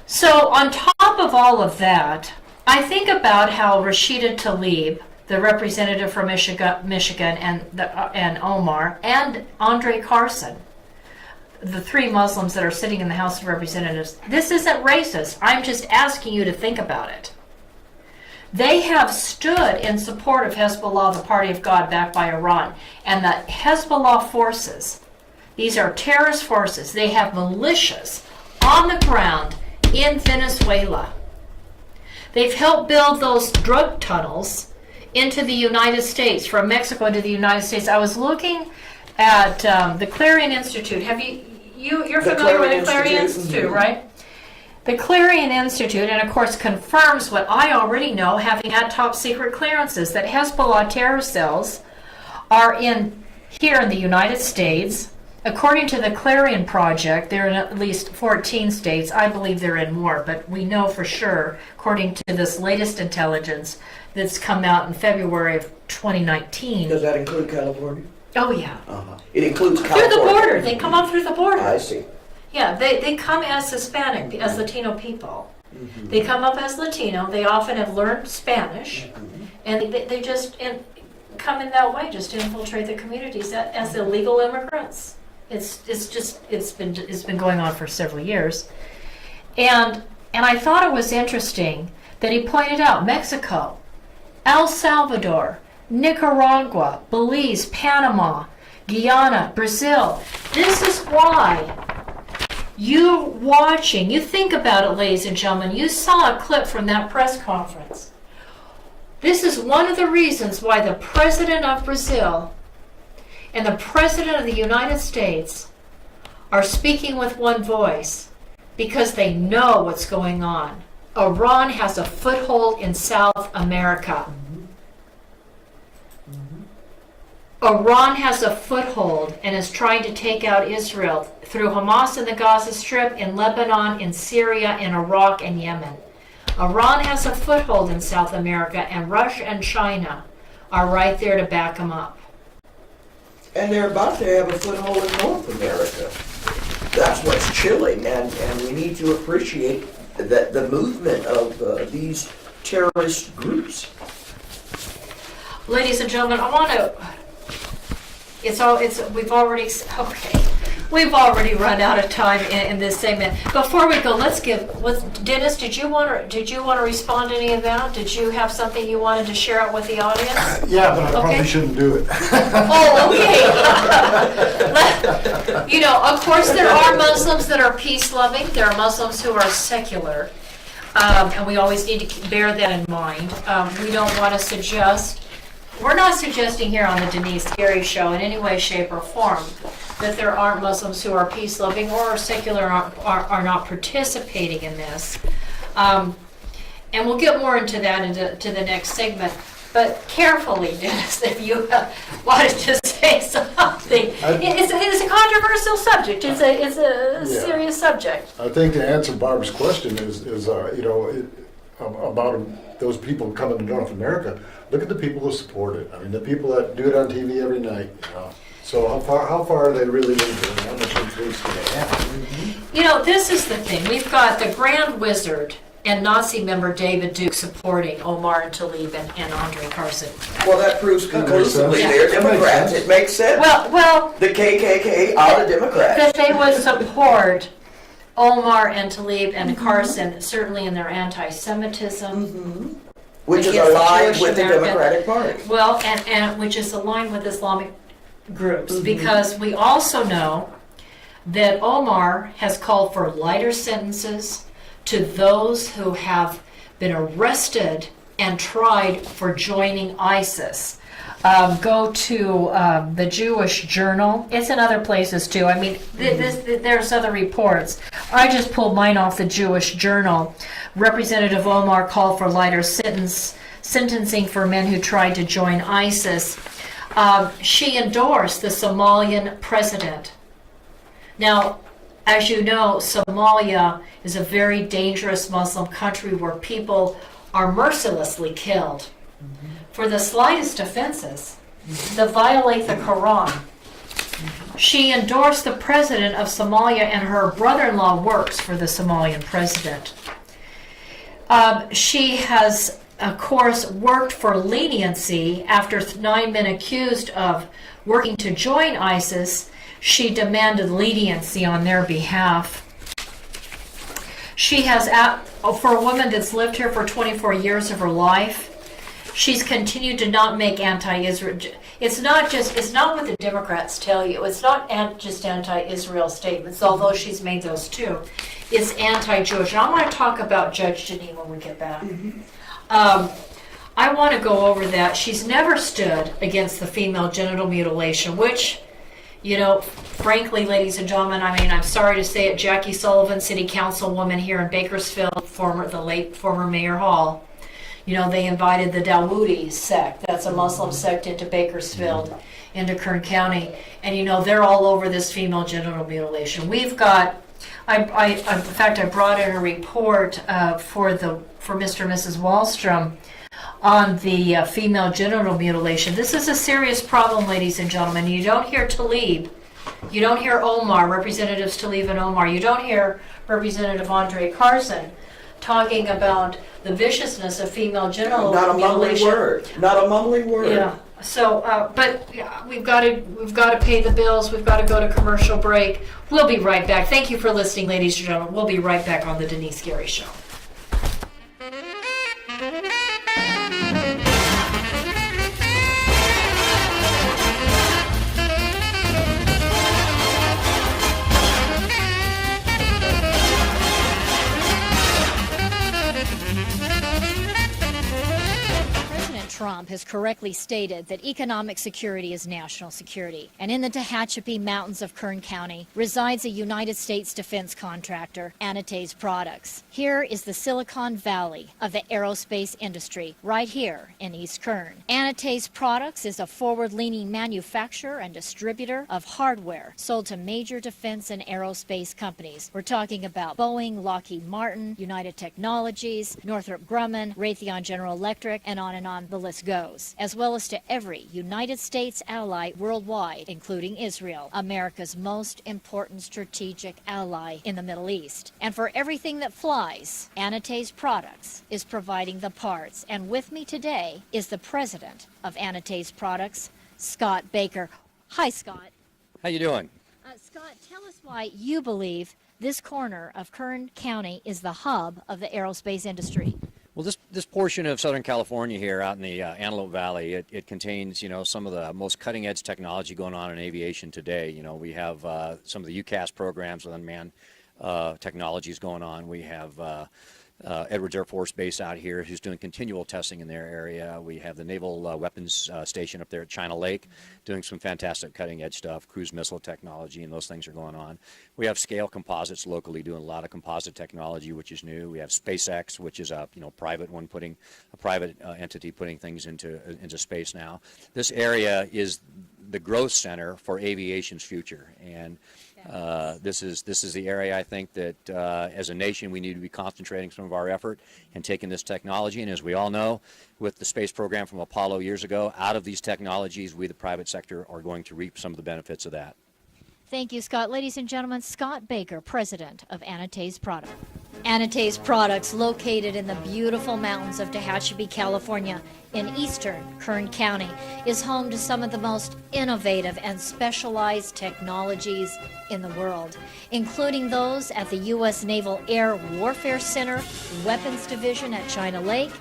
So on top of all of that, I think about how Rashida Tlaib, the representative from Michigan, and Omar, and Andre Carson, the three Muslims that are sitting in the House of Representatives, this isn't racist. I'm just asking you to think about it. They have stood in support of Hezbollah, the party of God backed by Iran. And the Hezbollah forces, these are terrorist forces, they have militias on the ground in Venezuela. They've helped build those drug tunnels into the United States, from Mexico into the United States. I was looking at the Clarion Institute. You're familiar with the Clarion Institute, right? The Clarion Institute, and of course confirms what I already know, having had top secret clearances, that Hezbollah terror cells are here in the United States. According to the Clarion Project, they're in at least 14 states. I believe they're in more, but we know for sure, according to this latest intelligence that's come out in February of 2019. Does that include California? Oh, yeah. It includes California. Through the border. They come up through the border. I see. Yeah, they come as Hispanic, as Latino people. They come up as Latino. They often have learned Spanish, and they just come in that way, just to infiltrate the communities as illegal immigrants. It's been going on for several years, and I thought it was interesting that he pointed out Mexico, El Salvador, Nicaragua, Belize, Panama, Guyana, Brazil. This is why. You think about it, ladies and gentlemen, you saw a clip from that press conference. This is one of the reasons why the President of Brazil and the President of the United States are speaking with one voice, because they know what's going on. Iran has a foothold in South America. Iran has a foothold and is trying to take out Israel through Hamas in the Gaza Strip, in Lebanon, in Syria, in Iraq, and Yemen. Iran has a foothold in South America, and Russia and China are right there to back them up. And they're about to have a foothold in North America. That's what's chilling, and we need to appreciate that the movement of these terrorist groups. Ladies and gentlemen, I want to. We've already run out of time in this segment. Before we go, Denice, did you want to respond to any of that? Did you have something you wanted to share out with the audience? Yeah, but I probably shouldn't do it. Oh, okay. Of course, there are Muslims that are peace-loving. There are Muslims who are secular, and we always need to bear that in mind. We don't want to suggest. We're not suggesting here on the Denice Gary Show in any way, shape, or form that there aren't Muslims who are peace-loving or are secular, are not participating in this. And we'll get more into that into the next segment. But carefully, Dennis, if you wanted to say something. It's a controversial subject. It's a serious subject. I think to answer Barb's question is about those people coming to North America. Look at the people who support it. I mean, the people that do it on TV every night. So how far are they really into it? How much influence do they have? This is the thing. We've got the Grand Wizard and Nazi member David Duke supporting Omar and Tlaib and Andre Carson. Well, that proves conclusively they're Democrats. It makes sense. Well, The KKK are the Democrats. that they would support Omar and Tlaib and Carson, certainly in their anti-Semitism. Which is against aligned Jewish with the American- Democratic Party. Well, and which is aligned with Islamic groups, because we also know that Omar has called for lighter sentences to those who have been arrested and tried for joining ISIS. Go to the Jewish Journal. It's in other places too. I mean, there's other reports. I just pulled mine off the Jewish Journal. Representative Omar called for lighter sentencing for men who tried to join ISIS. She endorsed the Somalian president. Now, as you know, Somalia is a very dangerous Muslim country where people are mercilessly killed for the slightest offenses that violate the Quran. She endorsed the president of Somalia, and her brother-in-law works for the Somalian president. She has, of course, worked for leniency after 9 men accused of working to join ISIS. She demanded leniency on their behalf. She has, for a woman that's lived here for 24 years of her life, she's continued to not make anti-Israel. It's not what the Democrats tell you. It's not just anti-Israel statements, although she's made those too. It's anti-Jewish. And I want to talk about Judge Janine when we get back. I want to go over that. She's never stood against the female genital mutilation, which, frankly, ladies and gentlemen, I mean, I'm sorry to say it, Jackie Sullivan, city councilwoman here in Bakersfield, the late former Mayor Hall, they invited the Dawoodi sect, that's a Muslim sect, into Bakersfield, into Kern County, and they're all over this female genital mutilation. We've got, in fact, I brought in a report for Mr. and Mrs. Wahlstrom on the female genital mutilation. This is a serious problem, ladies and gentlemen. You don't hear Tlaib, you don't hear Omar, Representatives Tlaib and Omar, you don't hear Representative Andre Carson talking about the viciousness of female genital mutilation. Not a mumbling word. Yeah. So, but we've got to pay the bills. We've got to go to commercial break. We'll be right back. Thank you for listening, ladies and gentlemen. We'll be right back on the Denice Gary Show. Trump has correctly stated that economic security is national security. And in the Tehachapi Mountains of Kern County resides a United States defense contractor, Anates Products. Here is the Silicon Valley of the aerospace industry, right here in East Kern. Anates Products is a forward-leaning manufacturer and distributor of hardware sold to major defense and aerospace companies. We're talking about Boeing, Lockheed Martin, United Technologies, Northrop Grumman, Raytheon General Electric, and on the list goes, as well as to every United States ally worldwide, including Israel, America's most important strategic ally in the Middle East. And for everything that flies, Anates Products is providing the parts. And with me today is the president of Anates Products, Scott Baker. Hi, Scott. How you doing? Scott, tell us why you believe this corner of Kern County is the hub of the aerospace industry. Well, this portion of Southern California here out in the Antelope Valley, it contains, some of the most cutting-edge technology going on in aviation today. We have some of the UCAS programs with unmanned technologies going on. We have Edwards Air Force Base out here, who's doing continual testing in their area. We have the Naval Weapons Station up there at China Lake, doing some fantastic cutting-edge stuff, cruise missile technology, and those things are going on. We have Scale Composites locally doing a lot of composite technology, which is new. We have SpaceX, which is a private entity putting things into space now. This area is the growth center for aviation's future, and this is the area I think that as a nation we need to be concentrating some of our effort and taking this technology. And as we all know, with the space program from Apollo years ago, out of these technologies, we the private sector are going to reap some of the benefits of that. Thank you, Scott. Ladies and gentlemen, Scott Baker, president of Anitae's Products. Anitae's Products, located in the beautiful mountains of Tehachapi, California, in eastern Kern County, is home to some of the most innovative and specialized technologies in the world, including those at the U.S. Naval Air Warfare Center, Weapons Division at China Lake,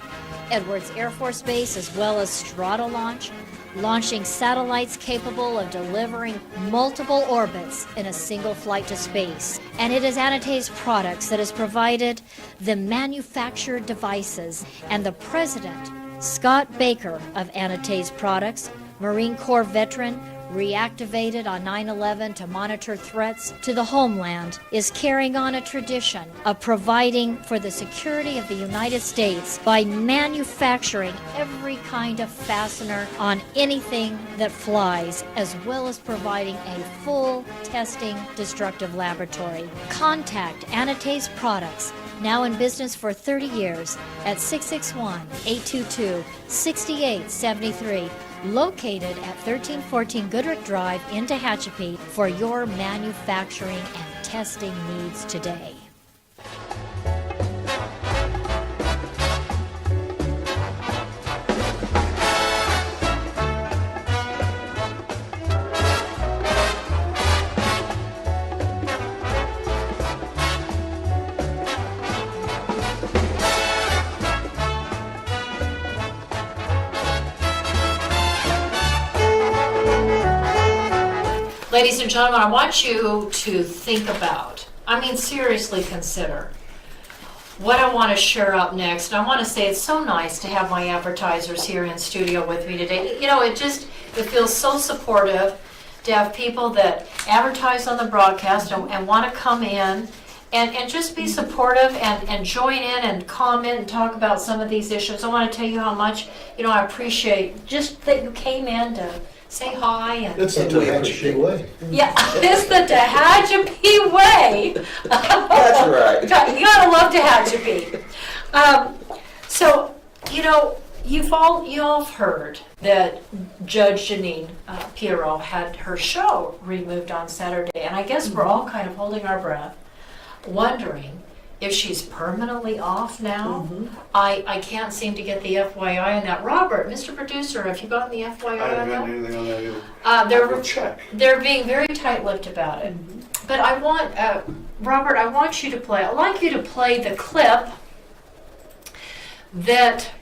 Edwards Air Force Base, as well as Stratolaunch, launching satellites capable of delivering multiple orbits in a single flight to space. And it is Anitae's Products that has provided the manufactured devices. And the president, Scott Baker of Anitae's Products, Marine Corps veteran, reactivated on 9/11 to monitor threats to the homeland, is carrying on a tradition of providing for the security of the United States by manufacturing every kind of fastener on anything that flies, as well as providing a full testing destructive laboratory. Contact Anitae's Products, now in business for 30 years, at 661-822-6873. Located at 1314 Goodrich Drive in Tehachapi for your manufacturing and testing needs today. Ladies and gentlemen, I want you to think about, seriously consider what I want to share up next. And I want to say it's so nice to have my advertisers here in studio with me today. It feels so supportive to have people that advertise on the broadcast and want to come in and just be supportive and join in and comment and talk about some of these issues. I want to tell you how much, I appreciate just that you came in to say hi. And It's the Tehachapi way. yeah, it's the Tehachapi way. That's right. You gotta love Tehachapi. So, you've all heard that Judge Janine Pirro had her show removed on Saturday, and I guess we're all kind of holding our breath, wondering if she's permanently off now. I can't seem to get the FYI on that. Robert, Mr. Producer, have you gotten the FYI on that? I haven't gotten anything on that either. They're being very tight-lipped about it. But I want, Robert, I'd like you to play the clip that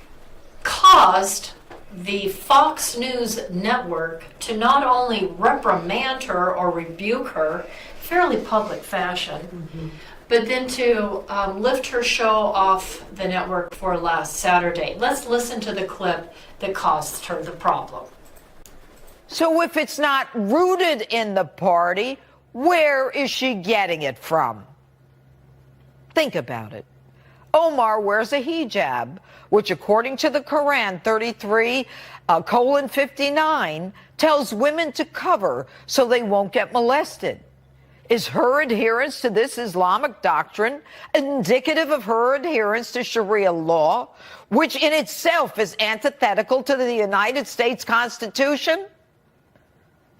caused the Fox News network to not only reprimand her or rebuke her, fairly public fashion, but then to lift her show off the network for last Saturday. Let's listen to the clip that caused her the problem. So if it's not rooted in the party, where is she getting it from? Think about it. Omar wears a hijab, which according to the Quran 33:59 tells women to cover so they won't get molested. Is her adherence to this Islamic doctrine indicative of her adherence to Sharia law, which in itself is antithetical to the United States Constitution?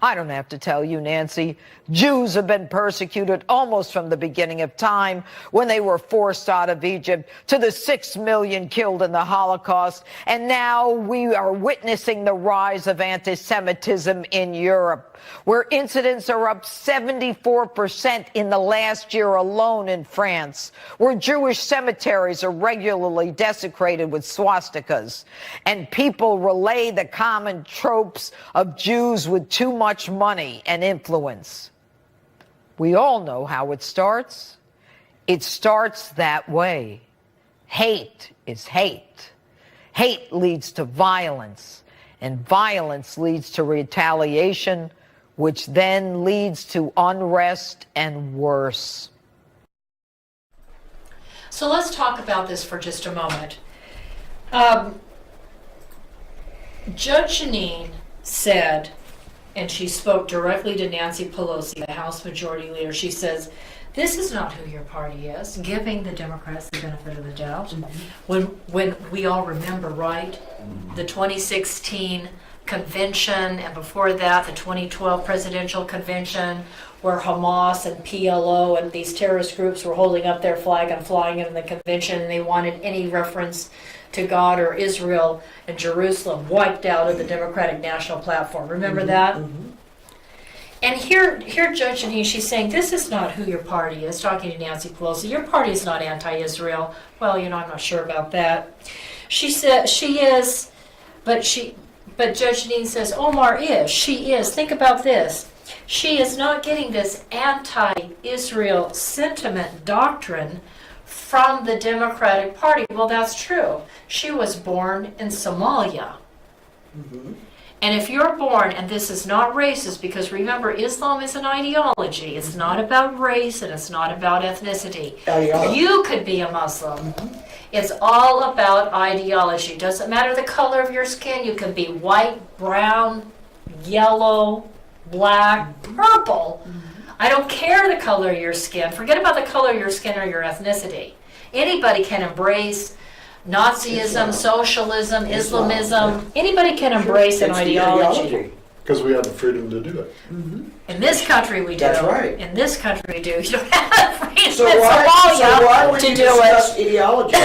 I don't have to tell you, Nancy, Jews have been persecuted almost from the beginning of time, when they were forced out of Egypt, to the 6 million killed in the Holocaust, and now we are witnessing the rise of anti-Semitism in Europe, where incidents are up 74% in the last year alone in France, where Jewish cemeteries are regularly desecrated with swastikas, and people relay the common tropes of Jews with too much money and influence. We all know how it starts. It starts that way. Hate is hate. Hate leads to violence, and violence leads to retaliation, which then leads to unrest and worse. So let's talk about this for just a moment. Judge Jeanine said, and she spoke directly to Nancy Pelosi, the House Majority Leader, she says, this is not who your party is, giving the Democrats the benefit of the doubt. When we all remember, right, the 2016 convention, and before that, the 2012 presidential convention, where Hamas and PLO and these terrorist groups were holding up their flag and flying in the convention, and they wanted any reference to God or Israel and Jerusalem wiped out of the Democratic National Platform. Remember that? And here Judge Jeanine, she's saying, this is not who your party is, talking to Nancy Pelosi. Your party is not anti-Israel. Well, I'm not sure about that. She said she is, but Judge Jeanine says Omar is. She is. Think about this. She is not getting this anti-Israel sentiment doctrine from the Democratic Party. Well, that's true. She was born in Somalia. And if you're born, and this is not racist, because remember, Islam is an ideology. It's not about race and it's not about ethnicity. You could be a Muslim. It's all about ideology. Doesn't matter the color of your skin. You can be white, brown, yellow, black, purple. I don't care the color of your skin. Forget about the color of your skin or your ethnicity. Anybody can embrace Nazism, socialism, Islamism. Anybody can embrace an ideology. Because we have the freedom to do it. In this country we do. That's right. In this country we do. You don't have freedom So in why would Somalia you to do discuss it. ideology?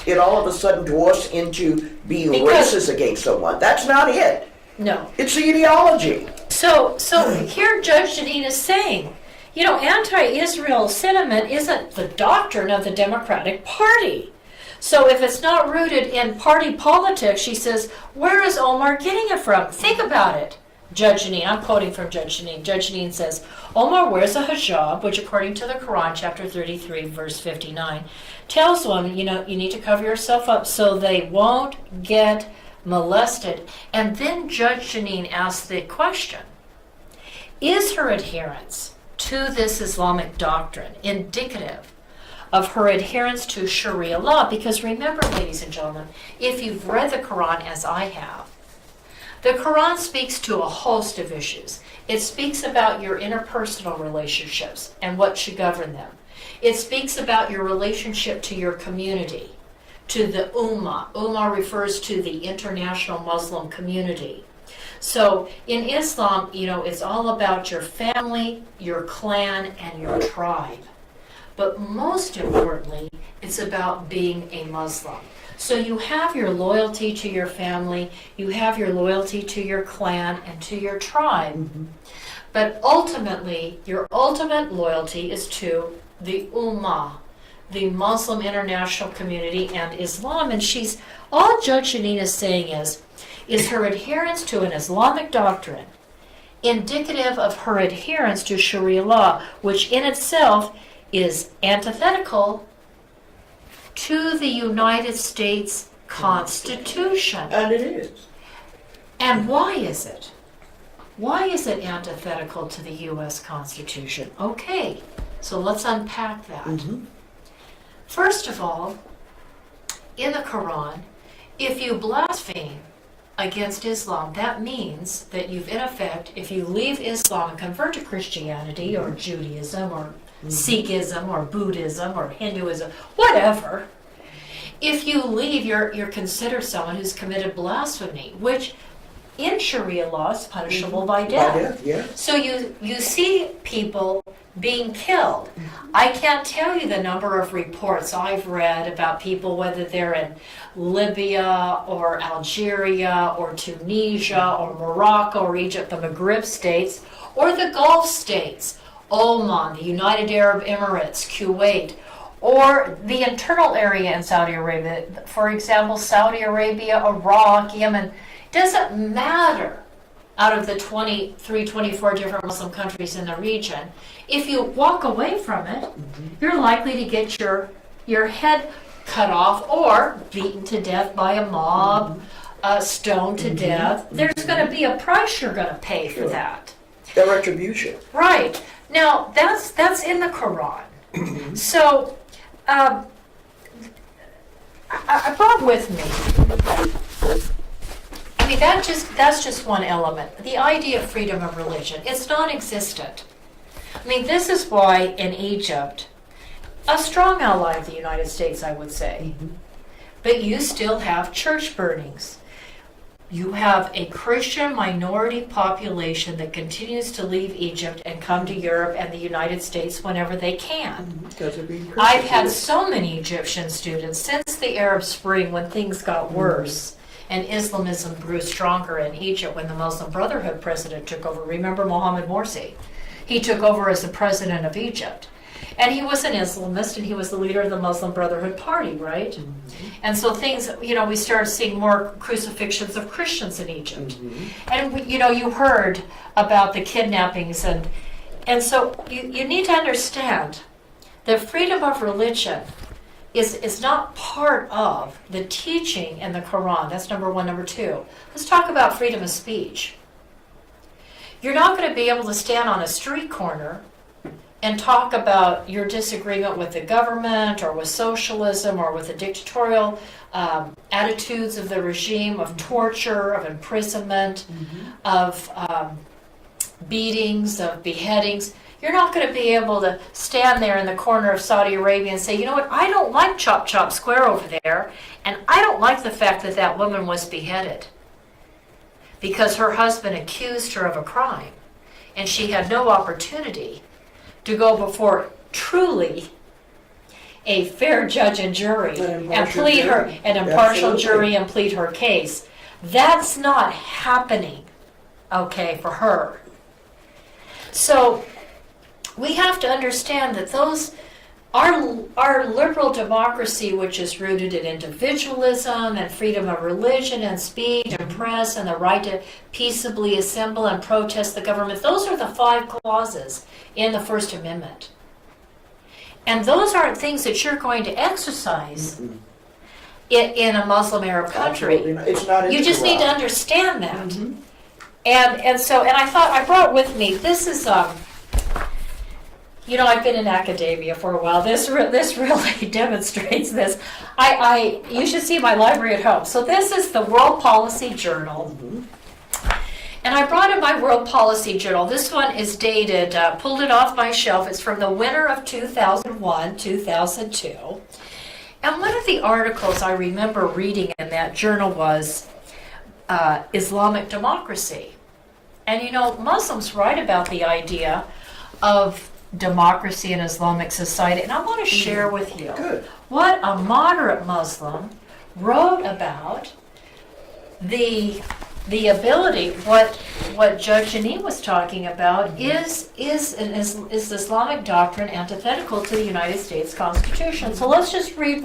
It all of a sudden dwarfs into being racist against someone. That's not it. No. It's the ideology. So here Judge Jeanine is saying, anti-Israel sentiment isn't the doctrine of the Democratic Party. So if it's not rooted in party politics, she says, where is Omar getting it from? Think about it. Judge Jeanine, I'm quoting from Judge Jeanine. Judge Jeanine says, Omar wears a hijab, which according to the Quran, chapter 33, verse 59, tells women, you need to cover yourself up so they won't get molested. And then Judge Jeanine asked the question, is her adherence to this Islamic doctrine indicative of her adherence to Sharia law? Because remember, ladies and gentlemen, if you've read the Quran as I have, the Quran speaks to a host of issues. It speaks about your interpersonal relationships and what should govern them. It speaks about your relationship to your community, to the Ummah. Ummah refers to the international Muslim community. So in Islam, it's all about your family, your clan, and your tribe. But most importantly, it's about being a Muslim. So you have your loyalty to your family, you have your loyalty to your clan and to your tribe. But ultimately, your ultimate loyalty is to the Ummah, the Muslim international community, and Islam. And all Judge Jeanine is saying is her adherence to an Islamic doctrine indicative of her adherence to Sharia law, which in itself is antithetical to the United States Constitution. And it is. And why is it? Why is it antithetical to the U.S. Constitution? Okay, so let's unpack that. First of all, in the Quran, if you blaspheme against Islam, that means that you've, in effect, if you leave Islam and convert to Christianity or Judaism or Sikhism or Buddhism or Hinduism, whatever, if you leave, you're considered someone who's committed blasphemy, which in Sharia law is punishable by death. So you see people being killed. I can't tell you the number of reports I've read about people, whether they're in Libya or Algeria or Tunisia or Morocco or Egypt, the Maghreb states, or the Gulf states, Oman, the United Arab Emirates, Kuwait, or the internal area in Saudi Arabia. For example, Saudi Arabia, Iraq, Yemen. Doesn't matter out of the 23, 24 different Muslim countries in the region. If you walk away from it, you're likely to get your head cut off or beaten to death by a mob, stoned to death. There's going to be a price you're going to pay for that. The retribution. Right. Now, that's in the Quran. So, I brought with me, I mean, that's just one element. The idea of freedom of religion, it's non-existent. I mean, this is why in Egypt, a strong ally of the United States, I would say, but you still have church burnings. You have a Christian minority population that continues to leave Egypt and come to Europe and the United States whenever they can. Because they're being I've had persecuted. so many Egyptian students since the Arab Spring when things got worse and Islamism grew stronger in Egypt when the Muslim Brotherhood president took over. Remember Mohammed Morsi? He took over as the president of Egypt. And he was an Islamist, and he was the leader of the Muslim Brotherhood Party, right? And so things, we started seeing more crucifixions of Christians in Egypt. And, you heard about the kidnappings. And so you need to understand that freedom of religion is not part of the teaching in the Quran. That's number one. Number two, let's talk about freedom of speech. You're not going to be able to stand on a street corner and talk about your disagreement with the government or with socialism or with the dictatorial attitudes of the regime, of torture, of imprisonment, of beatings, of beheadings. You're not going to be able to stand there in the corner of Saudi Arabia and say, you know what, I don't like Chop Chop Square over there, and I don't like the fact that that woman was beheaded because her husband accused her of a crime, and she had no opportunity to go before truly a fair judge and jury and plead an impartial jury and plead her case. That's not happening, okay, for her. So we have to understand that our liberal democracy, which is rooted in individualism and freedom of religion and speech and press and the right to peaceably assemble and protest the government, those are the 5 clauses in the First Amendment. And those aren't things that you're going to exercise in a Muslim Arab country. It's not in You the just need to Quran. understand that. And I thought I brought with me, this is I've been in academia for a while. This really demonstrates this. You should see my library at home. So this is the World Policy Journal. And I brought in my World Policy Journal. This one is dated, pulled it off my shelf. It's from the winter of 2001, 2002. And one of the articles I remember reading in that journal was Islamic democracy. And Muslims write about the idea of democracy in Islamic society, and I want to share with you what a moderate Muslim wrote about the ability. What Judge Denice was talking about is Islamic doctrine antithetical to the United States Constitution. So let's just read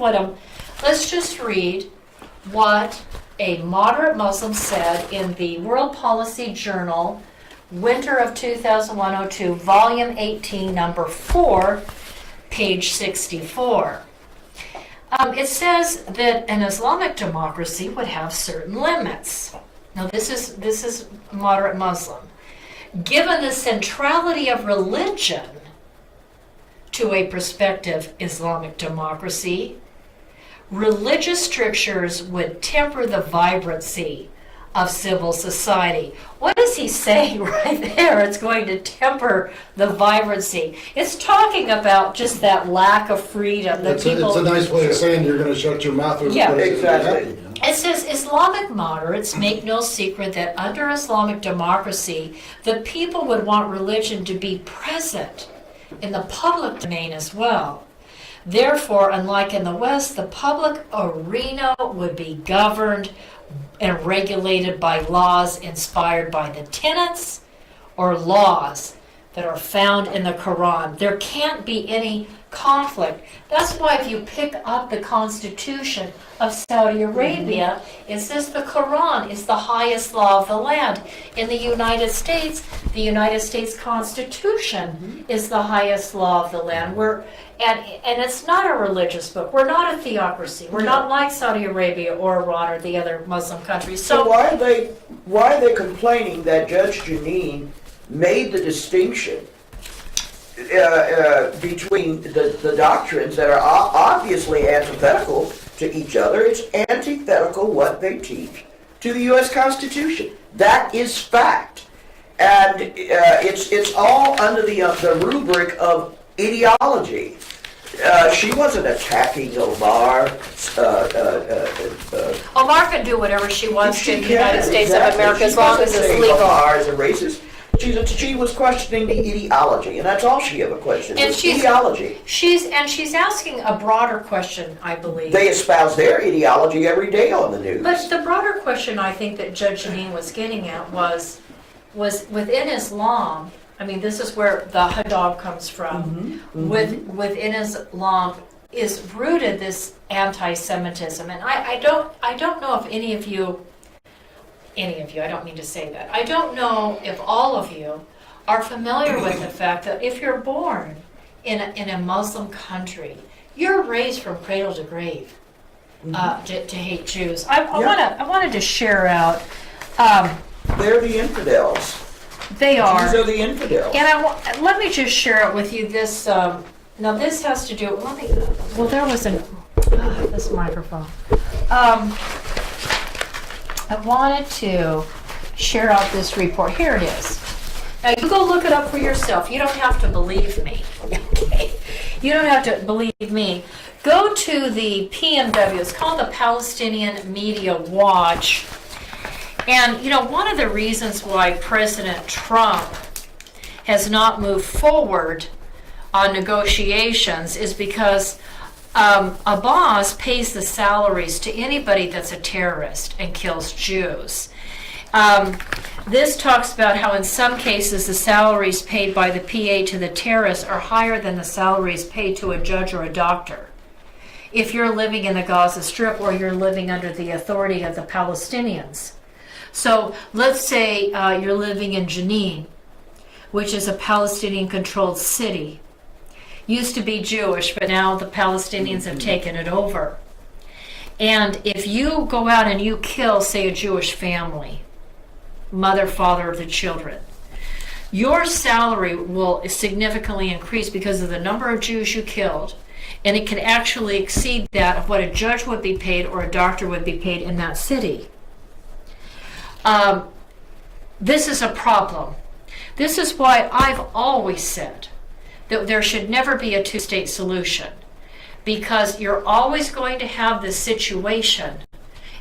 what a moderate Muslim said in the World Policy Journal, Winter of 2001-02, Volume 18, Number 4, page 64. It says that an Islamic democracy would have certain limits. Now, this is moderate Muslim. Given the centrality of religion to a prospective Islamic democracy, religious strictures would temper the vibrancy of civil society. What does he say right there? It's going to temper the vibrancy. It's talking about just that lack of freedom that It's people. a nice way of saying you're going to shut your mouth or Yeah. Exactly. It says Islamic moderates make no secret that under Islamic democracy, the people would want religion to be present in the public domain as well. Therefore, unlike in the West, the public arena would be governed and regulated by laws inspired by the tenets or laws that are found in the Quran. There can't be any conflict. That's why if you pick up the Constitution of Saudi Arabia, it says the Quran is the highest law of the land. In the United States Constitution is the highest law of the land. And it's not a religious book. We're not a theocracy. We're not like Saudi Arabia or Iran or the other Muslim countries. So why are they complaining that Judge Janine made the distinction between the doctrines that are obviously antithetical to each other? It's antithetical what they teach to the U.S. Constitution. That is fact. And it's all under the rubric of ideology. She wasn't attacking Omar. Omar can do whatever she wants to in the United States of America She as long as wasn't it's saying legal. Omar is a racist. She was questioning the ideology, and that's all she ever questioned, And was she's ideology. she's asking a broader question, I believe. They espouse their ideology every day on the news. But the broader question I think that Judge Janine was getting at was within Islam. I mean, this is where the hijab comes from. Within Islam is rooted this anti-Semitism, and I don't know if any of you, I don't mean to say that. I don't know if all of you are familiar with the fact that if you're born in a Muslim country, you're raised from cradle to grave to hate Jews. I wanted to share out. They're the infidels. They are. These are the infidels. And let me just share it with you. This now this has to do. Well, there was this microphone. I wanted to share out this report. Here it is. Now you go look it up for yourself. You don't have to believe me. Okay? You don't have to believe me. Go to the PMW. It's called the Palestinian Media Watch. And, one of the reasons why President Trump has not moved forward on negotiations is because Abbas pays the salaries to anybody that's a terrorist and kills Jews. This talks about how in some cases the salaries paid by the PA to the terrorists are higher than the salaries paid to a judge or a doctor. If you're living in the Gaza Strip or you're living under the authority of the Palestinians. So let's say you're living in Jenin, which is a Palestinian-controlled city. Used to be Jewish, but now the Palestinians have taken it over. And if you go out and you kill, say, a Jewish family, mother, father of the children, your salary will significantly increase because of the number of Jews you killed, and it can actually exceed that of what a judge would be paid or a doctor would be paid in that city. This is a problem. This is why I've always said that there should never be a two-state solution, because you're always going to have this situation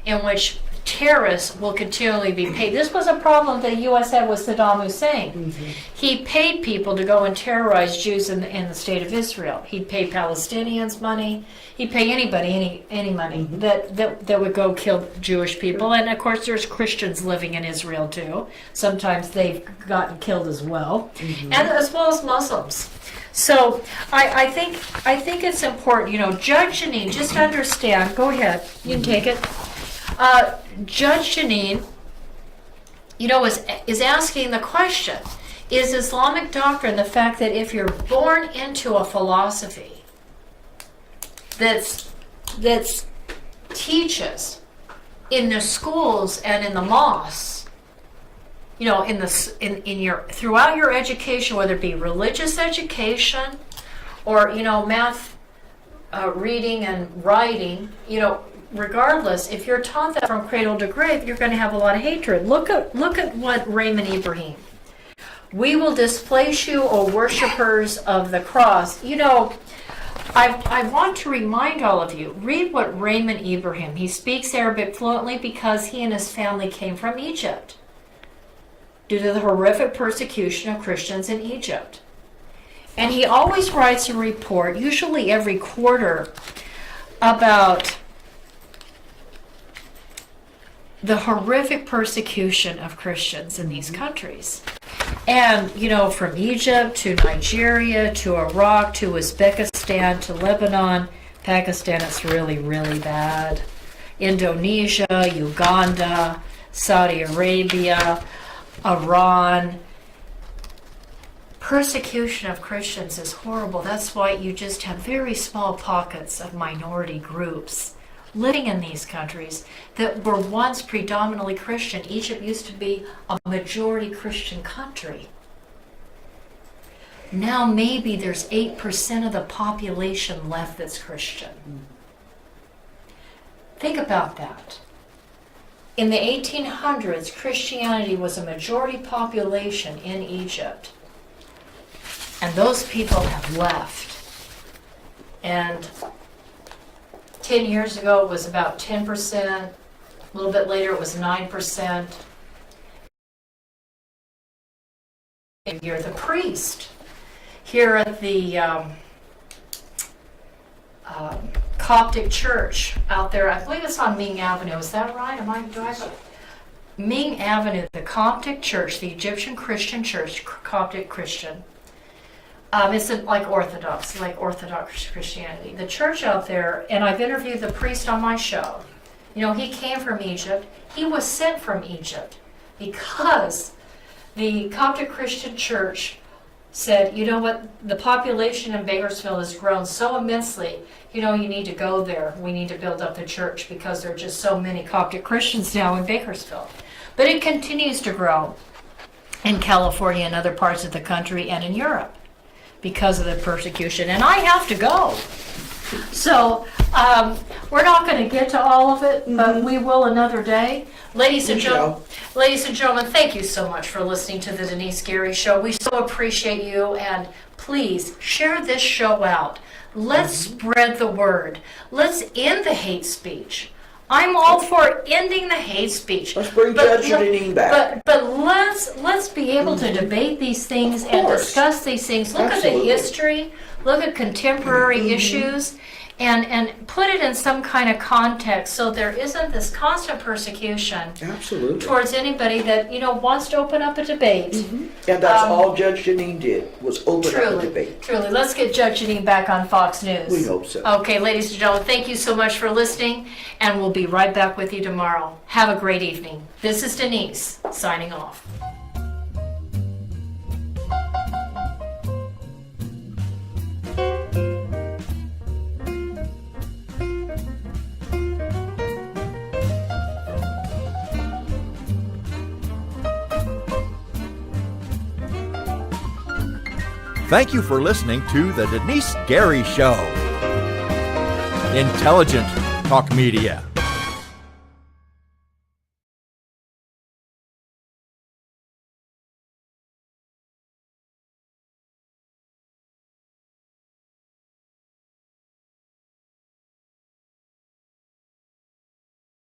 in which terrorists will continually be paid. This was a problem the U.S. had with Saddam Hussein. He paid people to go and terrorize Jews in the state of Israel. He'd pay Palestinians money. He'd pay anybody any money that would go kill Jewish people. And of course, there's Christians living in Israel too. Sometimes they've gotten killed as well, and as well as Muslims. So I think it's important. Judge Janine, just understand. Go ahead, you can take it. Judge Janine, is asking the question: is Islamic doctrine the fact that if you're born into a philosophy that's teaches in the schools and in the mosques, in your throughout your education, whether it be religious education or math, reading and writing, regardless, if you're taught that from cradle to grave, you're going to have a lot of hatred. Look at what Raymond Ibrahim. We will displace you, O worshippers of the cross. I want to remind all of you, read what Raymond Ibrahim, he speaks Arabic fluently because he and his family came from Egypt due to the horrific persecution of Christians in Egypt. And he always writes a report, usually every quarter, about the horrific persecution of Christians in these countries. And, you know, from Egypt to Nigeria to Iraq to Uzbekistan to Lebanon, Pakistan, it's really, really bad. Indonesia, Uganda, Saudi Arabia, Iran. Persecution of Christians is horrible. That's why you just have very small pockets of minority groups living in these countries that were once predominantly Christian. Egypt used to be a majority Christian country. Now maybe there's 8% of the population left that's Christian. Think about that. In the 1800s, Christianity was a majority population in Egypt. And those people have left. And 10 years ago, it was about 10%. A little bit later, it was 9%. You're the priest. Here at the Coptic church out there, I believe it's on Ming Avenue. Is that right? Ming Avenue, the Coptic church, the Egyptian Christian church, Coptic Christian. It's like Orthodox Christianity. The church out there, and I've interviewed the priest on my show. You know, he came from Egypt. He was sent from Egypt because the Coptic Christian church said, you know what, the population in Bakersfield has grown so immensely, you know, you need to go there. We need to build up the church because there are just so many Coptic Christians now in Bakersfield. But it continues to grow in California and other parts of the country and in Europe because of the persecution, and I have to go. So we're not going to get to all of it, but we will another day. Ladies and gentlemen, thank you so much for listening to the Denise Gary Show. We so appreciate you, and please share this show out. Let's spread the word. Let's end the hate speech. I'm all for ending the hate speech. Let's bring Judge Janine back. But let's be able to debate these things and discuss these things. Look at the history. Look at contemporary issues. And put it in some kind of context so there isn't this constant persecution towards anybody that, you know, wants to open up a debate. And that's all Judge Janine did, was open up a debate. Truly. Let's get Judge Janine back on Fox News. We hope so. Okay, ladies and gentlemen, thank you so much for listening, and we'll be right back with you tomorrow. Have a great evening. This is Denise, signing off. Thank you for listening to The Denise Gary Show. Intelligent talk media.